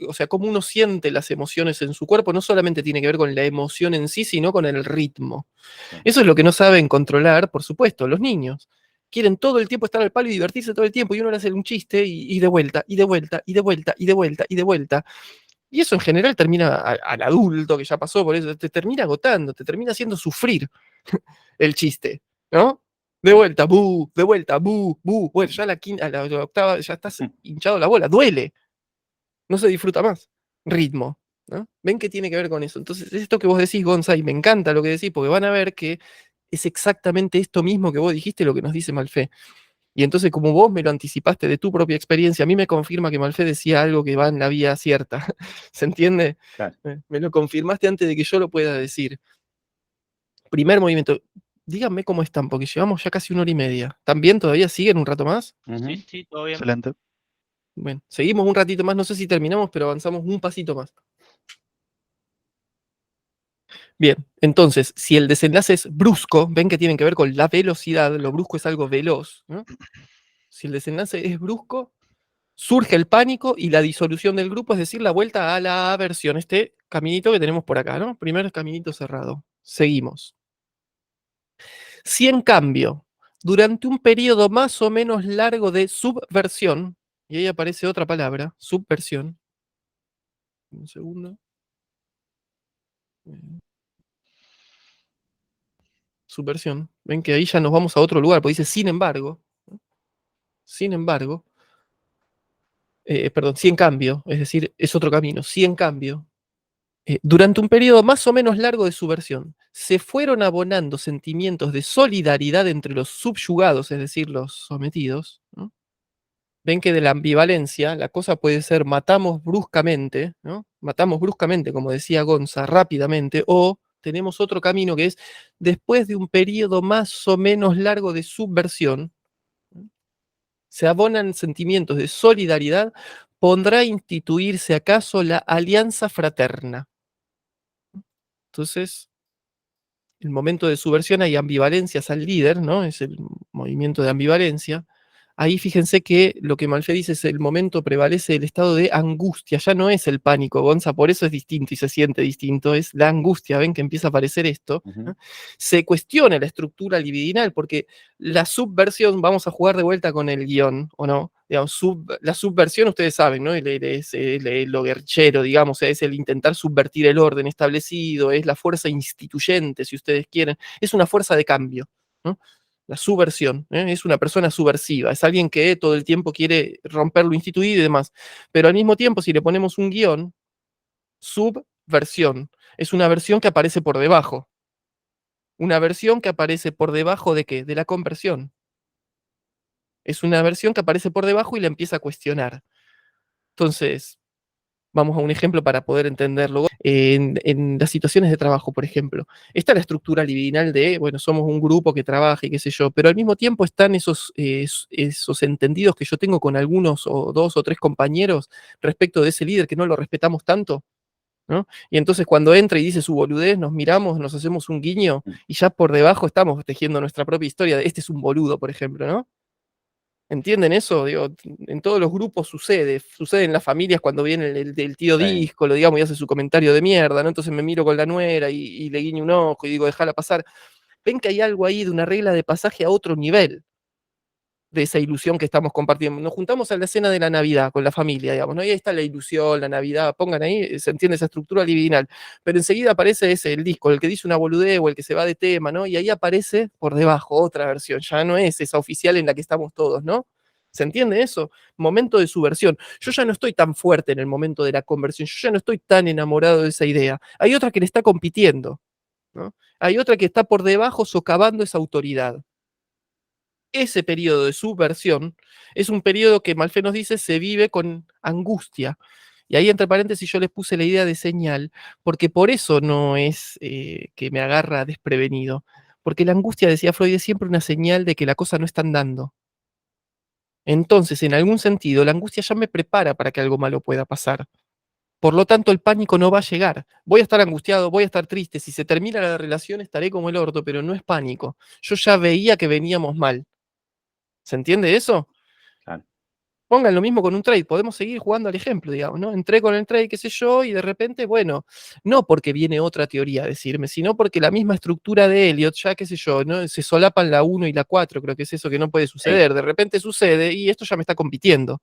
[SPEAKER 1] o sea, cómo uno siente las emociones en su cuerpo no solamente tiene que ver con la emoción en sí, sino con el ritmo.
[SPEAKER 3] Sí.
[SPEAKER 1] Eso es lo que no saben controlar, por supuesto, los niños. Quieren todo el tiempo estar al palo y divertirse todo el tiempo, y uno le hace un chiste y de vuelta, y de vuelta, y de vuelta, y de vuelta, y de vuelta. Y eso en general termina al adulto que ya pasó por eso, te termina agotando, te termina haciendo sufrir el chiste, ¿no? De vuelta, bu, de vuelta, bu, bu. Bueno, ya a la quinta, a la octava, ya estás hinchado la bola, duele. No se disfruta más. Ritmo, ¿no? ¿Ven que tiene que ver con eso? Entonces, esto que vos decís, Gonza, y me encanta lo que decís, porque van a ver que es exactamente esto mismo que vos dijiste lo que nos dice Malfé. Y entonces, como vos me lo anticipaste de tu propia experiencia, a mí me confirma que Malfé decía algo que va en la vía cierta. ¿Se entiende?
[SPEAKER 4] Claro.
[SPEAKER 1] Me lo confirmaste antes de que yo lo pueda decir. Primer movimiento. Díganme cómo están, porque llevamos ya casi 1 hora y media. ¿Están bien? ¿Todavía siguen un rato más?
[SPEAKER 2] Sí, sí, todo bien.
[SPEAKER 3] Excelente.
[SPEAKER 1] Bueno, seguimos un ratito más. No sé si terminamos, pero avanzamos un pasito más. Bien, entonces, si el desenlace es brusco, ven que tienen que ver con la velocidad, lo brusco es algo veloz, ¿no? Si el desenlace es brusco, surge el pánico y la disolución del grupo, es decir, la vuelta a la aversión, este caminito que tenemos por acá, ¿no? Primer caminito cerrado. Seguimos. Si en cambio, durante un periodo más o menos largo de subversión, y ahí aparece otra palabra, subversión, un segundo. Subversión. Ven que ahí ya nos vamos a otro lugar, porque dice sin embargo, ¿no? Sin embargo, perdón, si en cambio, es decir, es otro camino, si en cambio, durante un periodo más o menos largo de subversión, se fueron abonando sentimientos de solidaridad entre los subyugados, es decir, los sometidos, ¿no? Ven que de la ambivalencia la cosa puede ser matamos bruscamente, ¿no? Matamos bruscamente, como decía Gonza, rápidamente, o tenemos otro camino que es después de un periodo más o menos largo de subversión, ¿no? Se abonan sentimientos de solidaridad, ¿pondrá a instituirse acaso la alianza fraterna? Entonces, el momento de subversión hay ambivalencias al líder, ¿no? Es el movimiento de ambivalencia. Ahí fíjense que lo que Malfé dice es el momento prevalece el estado de angustia, ya no es el pánico, Gonza, por eso es distinto y se siente distinto, es la angustia, ven que empieza a aparecer esto. ¿No? Se cuestiona la estructura libidinal, porque la subversión, vamos a jugar de vuelta con el guión, ¿o no? Digamos, la subversión, ustedes saben, ¿no? Es lo guerchero, digamos, es el intentar subvertir el orden establecido, es la fuerza instituyente, si ustedes quieren, es una fuerza de cambio, ¿no? La subversión, es una persona subversiva, es alguien que todo el tiempo quiere romper lo instituido y demás. Pero al mismo tiempo, si le ponemos un guión, subversión, es una versión que aparece por debajo. Una versión que aparece por debajo ¿de qué? De la conversión. Es una versión que aparece por debajo y la empieza a cuestionar. Entonces, vamos a un ejemplo para poder entenderlo. En las situaciones de trabajo, por ejemplo, está la estructura libidinal de, bueno, somos un grupo que trabaja y qué sé yo, pero al mismo tiempo están esos entendidos que yo tengo con algunos o 2 o 3 compañeros respecto de ese líder que no lo respetamos tanto, ¿no? Y entonces cuando entra y dice su boludez, nos miramos, nos hacemos un guiño y ya por debajo estamos tejiendo nuestra propia historia de este es un boludo, por ejemplo, ¿no? ¿Entienden eso? Digo, en todos los grupos sucede en las familias cuando viene el tío Disco, lo digamos, y hace su comentario de mierda, ¿no? Entonces me miro con la nuera y le guiño un ojo y digo, déjala pasar. Ven que hay algo ahí de una regla de pasaje a otro nivel de esa ilusión que estamos compartiendo. Nos juntamos a la cena de la Navidad con la familia, digamos, ¿no? Y ahí está la ilusión, la Navidad, pongan ahí, se entiende esa estructura libidinal. Pero enseguida aparece ese, el disco, el que dice una boludez o el que se va de tema, ¿no? Y ahí aparece por debajo otra versión, ya no es esa oficial en la que estamos todos, ¿no? ¿Se entiende eso? Momento de subversión. Yo ya no estoy tan fuerte en el momento de la conversión, yo ya no estoy tan enamorado de esa idea. Hay otra que le está compitiendo, ¿no? Hay otra que está por debajo socavando esa autoridad. Ese periodo de subversión es un periodo que Malfé nos dice se vive con angustia. Y ahí entre paréntesis yo les puse la idea de señal, porque por eso no es que me agarra desprevenido. Porque la angustia, decía Freud, es siempre una señal de que la cosa no está andando. Entonces, en algún sentido, la angustia ya me prepara para que algo malo pueda pasar. Por lo tanto, el pánico no va a llegar. Voy a estar angustiado, voy a estar triste. Si se termina la relación, estaré como el orto, pero no es pánico. Yo ya veía que veníamos mal. ¿Se entiende eso?
[SPEAKER 4] Claro.
[SPEAKER 1] Pongan lo mismo con un trade. Podemos seguir jugando al ejemplo, digamos, ¿no? Entré con el trade, qué sé yo, y de repente, bueno, no porque viene otra teoría a decirme, sino porque la misma estructura de Elliot, ya qué sé yo, ¿no? Se solapan la 1 y la 4, creo que es eso que no puede suceder. De repente sucede y esto ya me está compitiendo.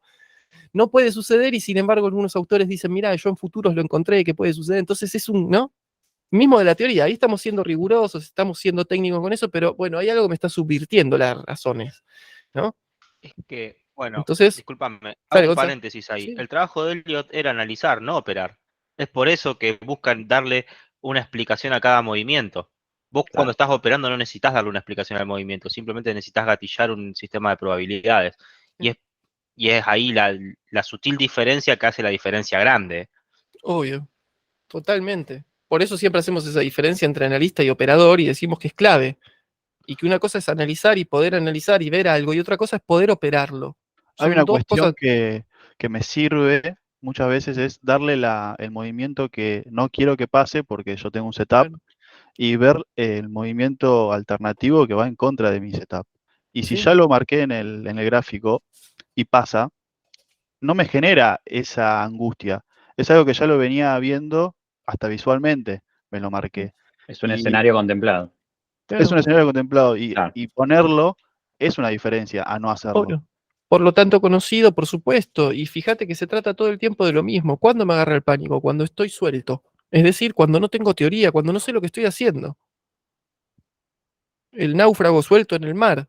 [SPEAKER 1] No puede suceder y sin embargo algunos autores dicen, mira, yo en futuros lo encontré que puede suceder. Entonces es un, ¿no? Mismo de la teoría, ahí estamos siendo rigurosos, estamos siendo técnicos con eso, pero bueno, hay algo que me está subvirtiendo las razones, ¿no?
[SPEAKER 2] Es que, bueno,
[SPEAKER 1] Entonces,
[SPEAKER 2] discúlpame, hago
[SPEAKER 1] dale,
[SPEAKER 2] un
[SPEAKER 1] Gonza.
[SPEAKER 2] paréntesis ahí.
[SPEAKER 1] Sí,
[SPEAKER 2] El trabajo de Elliot era analizar, no operar. Es por eso que buscan darle una explicación a cada movimiento. Vos cuando
[SPEAKER 4] Claro.
[SPEAKER 2] estás operando no necesitas darle una explicación al movimiento, simplemente necesitas gatillar un sistema de probabilidades. Y
[SPEAKER 1] sí,
[SPEAKER 2] es, y es ahí la sutil diferencia que hace la diferencia grande.
[SPEAKER 1] obvio, totalmente. Por eso siempre hacemos esa diferencia entre analista y operador y decimos que es clave. Y que una cosa es analizar y poder analizar y ver algo, y otra cosa es poder operarlo.
[SPEAKER 3] Hay
[SPEAKER 1] Son
[SPEAKER 3] una
[SPEAKER 1] dos cosas.
[SPEAKER 3] cuestión que me sirve muchas veces, es darle el movimiento que no quiero que pase porque yo tengo un setup
[SPEAKER 1] Claro,
[SPEAKER 3] y ver el movimiento alternativo que va en contra de mi setup. Y si
[SPEAKER 1] sí,
[SPEAKER 3] ya lo marqué en el gráfico y pasa, no me genera esa angustia. Es algo que ya lo venía viendo hasta visualmente, me lo marqué.
[SPEAKER 4] Es un
[SPEAKER 3] Y
[SPEAKER 4] escenario contemplado.
[SPEAKER 3] es
[SPEAKER 1] claro,
[SPEAKER 3] un escenario contemplado
[SPEAKER 4] Claro.
[SPEAKER 3] y ponerlo es una diferencia a no hacerlo.
[SPEAKER 1] obvio. Por lo tanto, conocido, por supuesto. Y fíjate que se trata todo el tiempo de lo mismo. ¿Cuándo me agarra el pánico? Cuando estoy suelto. Es decir, cuando no tengo teoría, cuando no sé lo que estoy haciendo. El náufrago suelto en el mar.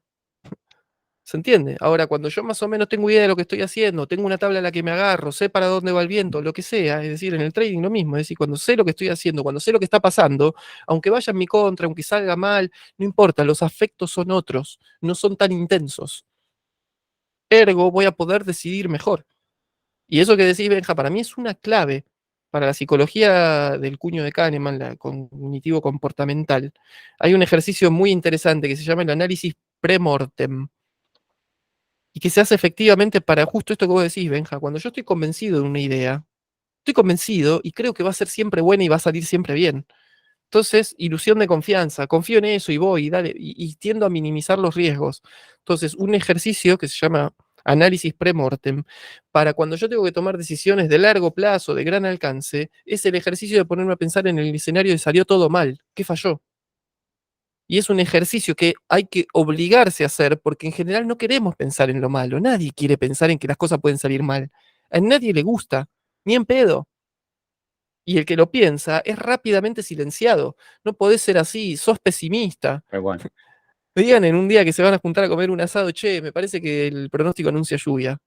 [SPEAKER 1] ¿Se entiende? Ahora, cuando yo más o menos tengo idea de lo que estoy haciendo, tengo una tabla a la que me agarro, sé para dónde va el viento, lo que sea, es decir, en el trading lo mismo, es decir, cuando sé lo que estoy haciendo, cuando sé lo que está pasando, aunque vaya en mi contra, aunque salga mal, no importa, los afectos son otros, no son tan intensos. Ergo, voy a poder decidir mejor. Y eso que decís, Benja, para mí es una clave para la psicología del cuño de Kahneman, la cognitivo-comportamental. Hay un ejercicio muy interesante que se llama el análisis pre-mortem y que se hace efectivamente para justo esto que vos decís, Benja. Cuando yo estoy convencido de una idea, estoy convencido y creo que va a ser siempre buena y va a salir siempre bien. Entonces, ilusión de confianza, confío en eso y voy, y dale, y tiendo a minimizar los riesgos. Entonces, un ejercicio que se llama análisis pre-mortem, para cuando yo tengo que tomar decisiones de largo plazo, de gran alcance, es el ejercicio de ponerme a pensar en el escenario de salió todo mal, ¿qué falló? Y es un ejercicio que hay que obligarse a hacer porque en general no queremos pensar en lo malo. Nadie quiere pensar en que las cosas pueden salir mal. A nadie le gusta, ni en pedo. Y el que lo piensa es rápidamente silenciado. No podés ser así, sos pesimista.
[SPEAKER 4] Pero bueno,
[SPEAKER 1] Digan en un día que se van a juntar a comer un asado, che, me parece que el pronóstico anuncia lluvia.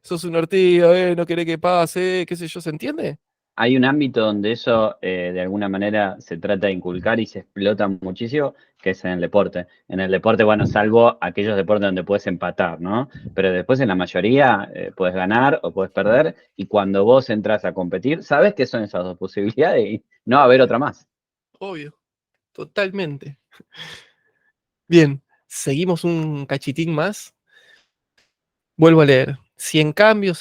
[SPEAKER 1] Sos un ortiga, no querés que pase, qué sé yo, ¿se entiende?
[SPEAKER 4] hay un ámbito donde eso de alguna manera se trata de inculcar y se explota muchísimo, que es en el deporte. En el deporte, bueno, salvo aquellos deportes donde puedes empatar, ¿no? Pero después en la mayoría puedes ganar o puedes perder y cuando vos entras a competir, sabes que son esas dos posibilidades y no va a haber otra más.
[SPEAKER 1] Obvio, totalmente. Bien, seguimos un cachitín más. Vuelvo a leer. Si en cambio,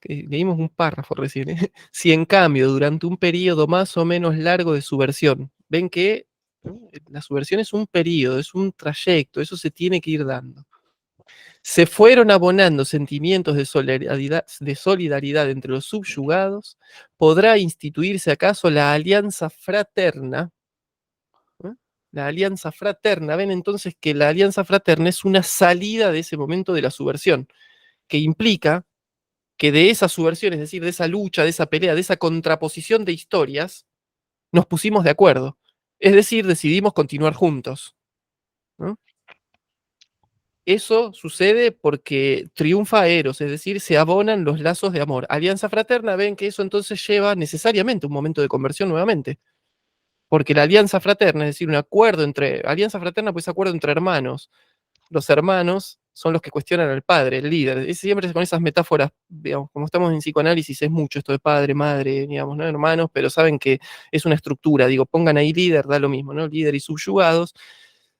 [SPEAKER 1] leímos un párrafo recién, si en cambio durante un periodo más o menos largo de subversión, ven que la subversión es un periodo, es un trayecto, eso se tiene que ir dando. Se fueron abonando sentimientos de solidaridad entre los subyugados, podrá instituirse acaso la alianza fraterna. ¿Eh? La alianza fraterna, ven entonces que la alianza fraterna es una salida de ese momento de la subversión, que implica que de esa subversión, es decir, de esa lucha, de esa pelea, de esa contraposición de historias, nos pusimos de acuerdo. Es decir, decidimos continuar juntos, ¿no? Eso sucede porque triunfa Eros, es decir, se abonan los lazos de amor. Alianza fraterna, ven que eso entonces lleva necesariamente un momento de conversión nuevamente. Porque la alianza fraterna, es decir, un acuerdo entre, alianza fraterna pues acuerdo entre hermanos. Los hermanos son los que cuestionan al padre, el líder. Es siempre con esas metáforas, digamos, como estamos en psicoanálisis, es mucho esto de padre, madre, digamos, ¿no? Hermanos, pero saben que es una estructura, digo, pongan ahí líder, da lo mismo, ¿no? Líder y subyugados.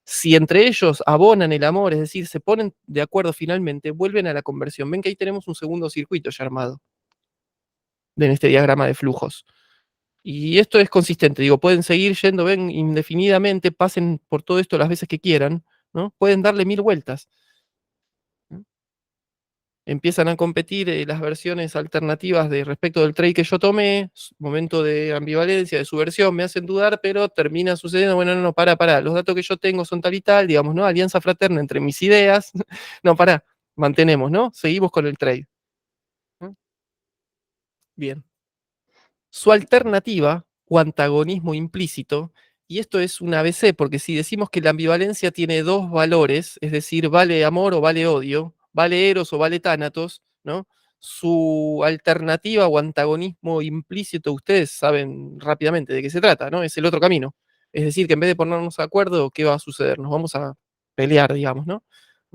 [SPEAKER 1] Si entre ellos abonan el amor, es decir, se ponen de acuerdo finalmente, vuelven a la conversión. Ven que ahí tenemos un segundo circuito ya armado en este diagrama de flujos. Y esto es consistente, digo, pueden seguir yendo, ven, indefinidamente, pasen por todo esto las veces que quieran, ¿no? Pueden darle 1000 vueltas. ¿No? Empiezan a competir las versiones alternativas de respecto del trade que yo tomé, momento de ambivalencia, de subversión, me hacen dudar, pero termina sucediendo, bueno, no, pará, los datos que yo tengo son tal y tal, digamos, ¿no? Alianza fraterna entre mis ideas, no, pará, mantenemos, ¿no? Seguimos con el trade. ¿No? Bien. Su alternativa o antagonismo implícito, y esto es un ABC, porque si decimos que la ambivalencia tiene dos valores, es decir, vale amor o vale odio, vale eros o vale tánatos, ¿no? Su alternativa o antagonismo implícito, ustedes saben rápidamente de qué se trata, ¿no? Es el otro camino. Es decir, que en vez de ponernos de acuerdo, ¿qué va a suceder? Nos vamos a pelear, digamos, ¿no?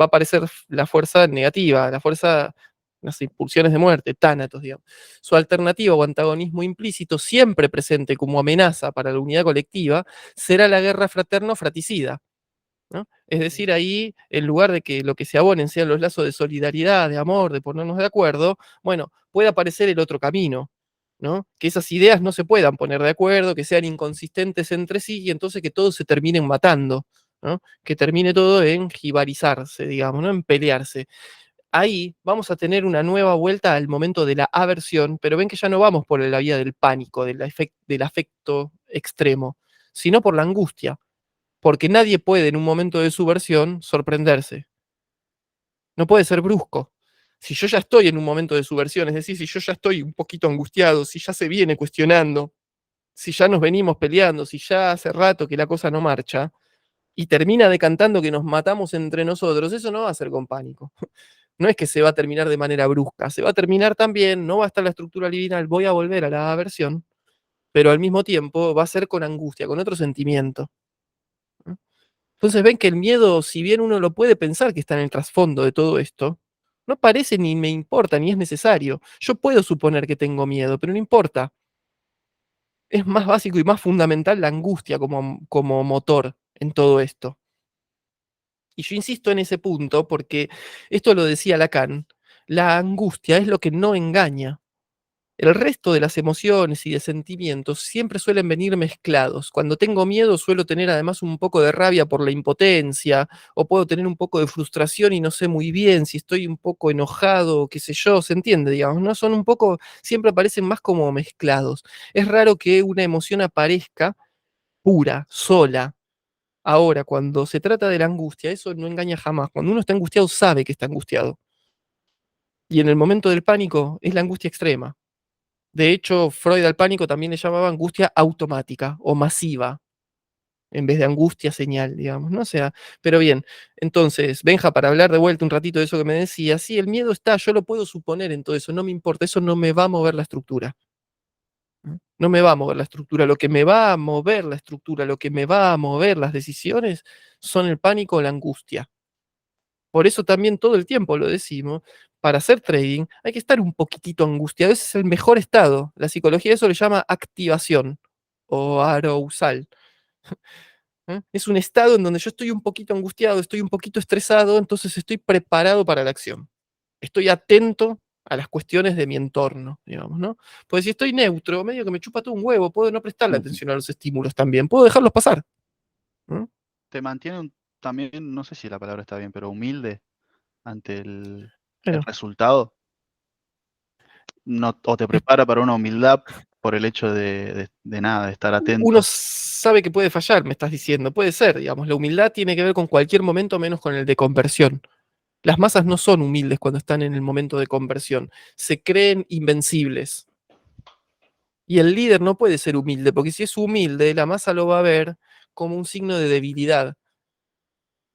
[SPEAKER 1] Va a aparecer la fuerza negativa, la fuerza, las impulsiones de muerte, tánatos, digamos. Su alternativa o antagonismo implícito, siempre presente como amenaza para la unidad colectiva, será la guerra fraterno-fratricida. ¿No? Es decir, ahí, en lugar de que lo que se abonen sean los lazos de solidaridad, de amor, de ponernos de acuerdo, bueno, puede aparecer el otro camino, ¿no? Que esas ideas no se puedan poner de acuerdo, que sean inconsistentes entre sí y entonces que todos se terminen matando, ¿no? Que termine todo en jibarizarse, digamos, ¿no? En pelearse. Ahí vamos a tener una nueva vuelta al momento de la aversión, pero ven que ya no vamos por la vía del pánico, del afecto extremo, sino por la angustia, porque nadie puede en un momento de subversión sorprenderse. No puede ser brusco. Si yo ya estoy en un momento de subversión, es decir, si yo ya estoy un poquito angustiado, si ya se viene cuestionando, si ya nos venimos peleando, si ya hace rato que la cosa no marcha, y termina decantando que nos matamos entre nosotros, eso no va a ser con pánico. No es que se va a terminar de manera brusca, se va a terminar también, no va a estar la estructura libidinal, voy a volver a la aversión, pero al mismo tiempo va a ser con angustia, con otro sentimiento. ¿No? Entonces ven que el miedo, si bien uno lo puede pensar que está en el trasfondo de todo esto, no parece ni me importa ni es necesario. Yo puedo suponer que tengo miedo, pero no importa. Es más básico y más fundamental la angustia como motor en todo esto. Y yo insisto en ese punto porque esto lo decía Lacan, la angustia es lo que no engaña. El resto de las emociones y de sentimientos siempre suelen venir mezclados. Cuando tengo miedo suelo tener además un poco de rabia por la impotencia, o puedo tener un poco de frustración y no sé muy bien si estoy un poco enojado, qué sé yo, se entiende, digamos, ¿no? Son un poco, siempre aparecen más como mezclados. Es raro que una emoción aparezca pura, sola. Ahora, cuando se trata de la angustia, eso no engaña jamás. Cuando uno está angustiado, sabe que está angustiado. Y en el momento del pánico es la angustia extrema. De hecho, Freud al pánico también le llamaba angustia automática o masiva, en vez de angustia señal, digamos, ¿no? O sea, pero bien, entonces, Benja, para hablar de vuelta un ratito de eso que me decía, sí, el miedo está, yo lo puedo suponer en todo eso, no me importa, eso no me va a mover la estructura. ¿No? No me va a mover la estructura, lo que me va a mover la estructura, lo que me va a mover las decisiones son el pánico o la angustia. Por eso también todo el tiempo lo decimos, para hacer trading hay que estar un poquitito angustiado, ese es el mejor estado. La psicología eso le llama activación o arousal. ¿Eh? Es un estado en donde yo estoy un poquito angustiado, estoy un poquito estresado, entonces estoy preparado para la acción. Estoy atento a las cuestiones de mi entorno, digamos, ¿no? Pues si estoy neutro, medio que me chupa todo un huevo, puedo no prestarle atención a los estímulos también, puedo dejarlos pasar. ¿No?
[SPEAKER 3] Te mantiene también, no sé si la palabra está bien, pero humilde ante el
[SPEAKER 1] Bueno,
[SPEAKER 3] resultado. No, o te prepara para una humildad por el hecho de nada, de estar
[SPEAKER 1] uno
[SPEAKER 3] atento.
[SPEAKER 1] sabe que puede fallar, me estás diciendo, puede ser, digamos, la humildad tiene que ver con cualquier momento menos con el de conversión. Las masas no son humildes cuando están en el momento de conversión, se creen invencibles. Y el líder no puede ser humilde, porque si es humilde, la masa lo va a ver como un signo de debilidad.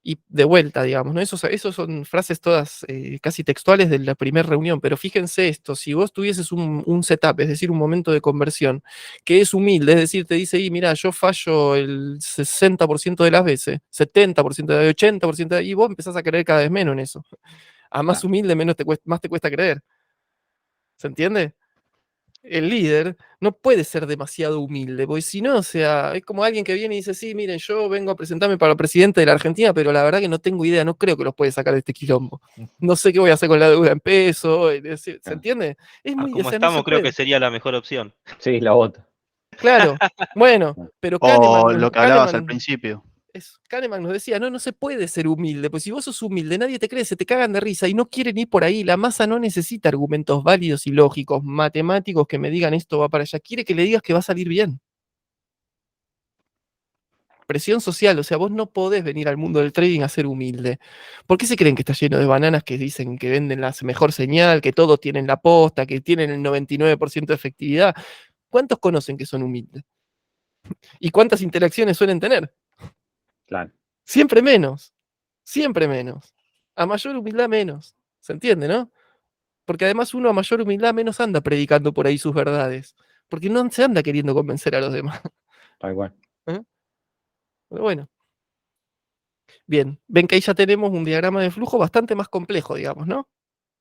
[SPEAKER 1] Y de vuelta, digamos, ¿no? Esos son frases todas casi textuales de la primera reunión, pero fíjense esto, si vos tuvieses un setup, es decir, un momento de conversión, que es humilde, es decir, te dice, y mira, yo fallo el 60% de las veces, 70% de las veces, 80% y vos empezás a creer cada vez menos en eso. A más humilde, más te cuesta creer. ¿Se entiende? El líder no puede ser demasiado humilde, porque si no, o sea, es como alguien que viene y dice, sí, miren, yo vengo a presentarme para presidente de la Argentina, pero la verdad que no tengo idea, no creo que los puede sacar de este quilombo. No sé qué voy a hacer con la deuda en pesos, ¿se entiende? Es muy, o
[SPEAKER 2] Como
[SPEAKER 1] sea, no se
[SPEAKER 2] estamos, creo que
[SPEAKER 1] puede.
[SPEAKER 2] sería la mejor opción.
[SPEAKER 4] Sí, la voto.
[SPEAKER 1] Claro, bueno, pero
[SPEAKER 3] O lo que hablabas al principio.
[SPEAKER 1] Kahneman nos decía, no se puede ser humilde, pues si vos sos humilde, nadie te cree, se te cagan de risa y no quieren ir por ahí. La masa no necesita argumentos válidos y lógicos, matemáticos que me digan esto va para allá. Quiere que le digas que va a salir bien. Presión social, o sea, vos no podés venir al mundo del trading a ser humilde. ¿Por qué se creen que está lleno de bananas que dicen que venden la mejor señal, que todos tienen la posta, que tienen el 99% de efectividad? ¿Cuántos conocen que son humildes? ¿Y cuántas interacciones suelen tener?
[SPEAKER 4] Claro.
[SPEAKER 1] Siempre menos, siempre menos. A mayor humildad menos. ¿Se entiende, no? Porque además uno a mayor humildad menos anda predicando por ahí sus verdades. Porque no se anda queriendo convencer a los demás.
[SPEAKER 4] Tal cual.
[SPEAKER 1] ¿Eh? Pero bueno. Bien, ven que ahí ya tenemos un diagrama de flujo bastante más complejo, digamos, ¿no?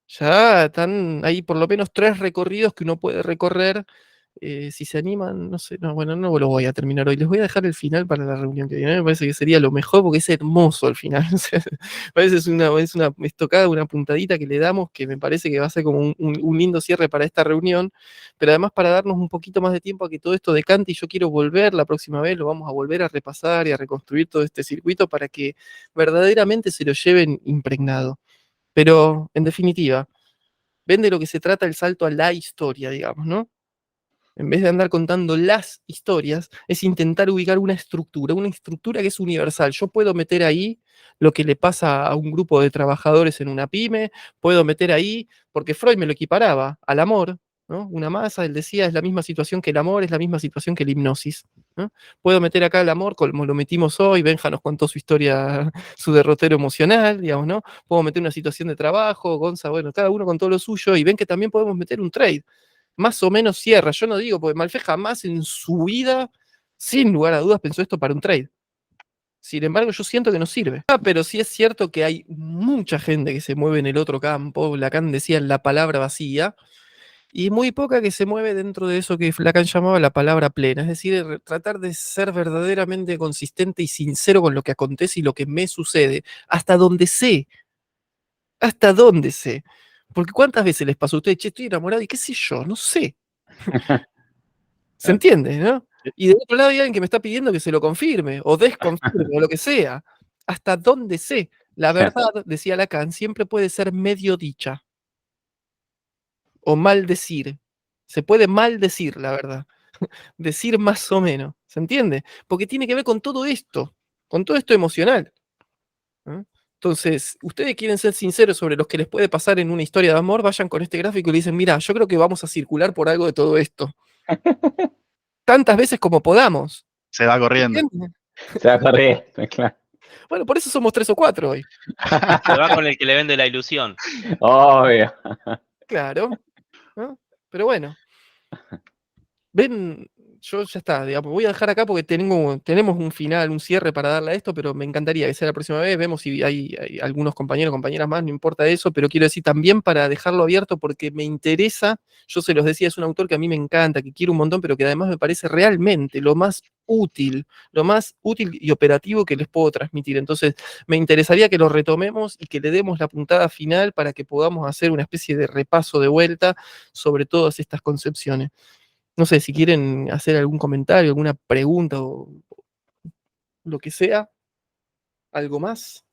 [SPEAKER 1] Ya están ahí por lo menos 3 recorridos que uno puede recorrer. Si se animan, no sé, no, bueno, no lo voy a terminar hoy. Les voy a dejar el final para la reunión que viene. Me parece que sería lo mejor porque es hermoso el final. O sea, parece es una estocada, una puntadita que le damos que me parece que va a ser como un lindo cierre para esta reunión. Pero además para darnos un poquito más de tiempo a que todo esto decante y yo quiero volver la próxima vez, lo vamos a volver a repasar y a reconstruir todo este circuito para que verdaderamente se lo lleven impregnado. Pero, en definitiva, ven de lo que se trata el salto a la historia, digamos, ¿no? En vez de andar contando las historias, es intentar ubicar una estructura que es universal. Yo puedo meter ahí lo que le pasa a un grupo de trabajadores en una pyme, puedo meter ahí, porque Freud me lo equiparaba al amor, ¿no? Una masa, él decía, es la misma situación que el amor, es la misma situación que la hipnosis, ¿no? Puedo meter acá el amor, como lo metimos hoy, Benja nos contó su historia, su derrotero emocional, digamos, ¿no? Puedo meter una situación de trabajo, Gonza, bueno, cada uno con todo lo suyo, y ven que también podemos meter un trade más o menos cierra. Yo no digo, porque Malfe jamás en su vida, sin lugar a dudas, pensó esto para un trade. Sin embargo, yo siento que no sirve. Pero sí es cierto que hay mucha gente que se mueve en el otro campo. Lacan decía en la palabra vacía. Y muy poca que se mueve dentro de eso que Lacan llamaba la palabra plena. Es decir, tratar de ser verdaderamente consistente y sincero con lo que acontece y lo que me sucede. Hasta donde sé. Hasta donde sé. Porque ¿cuántas veces les pasó a ustedes? Che, estoy enamorado y qué sé yo, no sé. ¿Se entiende, no? Y del otro lado hay alguien que me está pidiendo que se lo confirme, o desconfirme, o lo que sea. Hasta donde sé. La verdad, decía Lacan, siempre puede ser medio dicha. O mal decir. Se puede mal decir, la verdad. Decir más o menos. ¿Se entiende? Porque tiene que ver con todo esto. Con todo esto emocional. ¿No? Entonces, ustedes quieren ser sinceros sobre lo que les puede pasar en una historia de amor, vayan con este gráfico y le dicen, mira, yo creo que vamos a circular por algo de todo esto. Tantas veces como podamos.
[SPEAKER 3] Se va corriendo.
[SPEAKER 1] ¿Entienden?
[SPEAKER 4] Se va a correr, claro.
[SPEAKER 1] Bueno, por eso somos 3 o 4 hoy.
[SPEAKER 2] Se va con el que le vende la ilusión.
[SPEAKER 4] Obvio.
[SPEAKER 1] Claro. ¿No? Pero bueno. Ven, yo ya está, digamos, voy a dejar acá porque tenemos un final, un cierre para darle a esto, pero me encantaría que sea la próxima vez. Vemos si hay algunos compañeros, compañeras más, no importa eso, pero quiero decir también para dejarlo abierto porque me interesa, yo se los decía, es un autor que a mí me encanta, que quiero un montón, pero que además me parece realmente lo más útil y operativo que les puedo transmitir. Entonces, me interesaría que lo retomemos y que le demos la puntada final para que podamos hacer una especie de repaso de vuelta sobre todas estas concepciones. No sé, si quieren hacer algún comentario, alguna pregunta o lo que sea, algo más.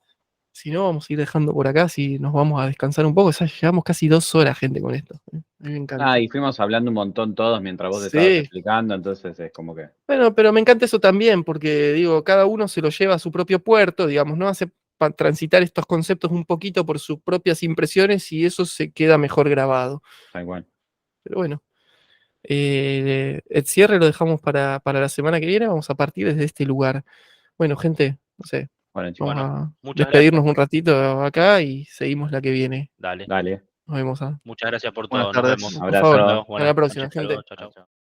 [SPEAKER 1] Si no, vamos a ir dejando por acá, si nos vamos a descansar un poco. Ya llevamos casi 2 horas, gente, con esto. A mí me encanta.
[SPEAKER 4] Y fuimos hablando un montón todos mientras vos estabas
[SPEAKER 1] Sí,
[SPEAKER 4] explicando, entonces es como que...
[SPEAKER 1] bueno, pero me encanta eso también, porque digo, cada uno se lo lleva a su propio puerto, digamos, ¿no? Hace transitar estos conceptos un poquito por sus propias impresiones y eso se queda mejor grabado.
[SPEAKER 4] Da igual.
[SPEAKER 1] Pero bueno. El cierre lo dejamos para la semana que viene. Vamos a partir desde este lugar. Bueno, gente, no sé,
[SPEAKER 4] Bueno, chicos,
[SPEAKER 1] Vamos
[SPEAKER 2] Bueno,
[SPEAKER 1] a
[SPEAKER 2] muchas
[SPEAKER 1] despedirnos un ratito acá y seguimos la que viene.
[SPEAKER 2] dale.
[SPEAKER 4] dale.
[SPEAKER 1] Nos vemos.
[SPEAKER 2] Muchas gracias por
[SPEAKER 3] Buenas
[SPEAKER 2] todo. Nos
[SPEAKER 3] tardes.
[SPEAKER 2] vemos.
[SPEAKER 4] Un
[SPEAKER 1] Por
[SPEAKER 4] abrazo.
[SPEAKER 1] favor,
[SPEAKER 2] Hasta luego.
[SPEAKER 1] hasta
[SPEAKER 2] Buenas
[SPEAKER 1] la próxima,
[SPEAKER 2] noches. Hasta luego.
[SPEAKER 1] gente.
[SPEAKER 2] Chao, chao.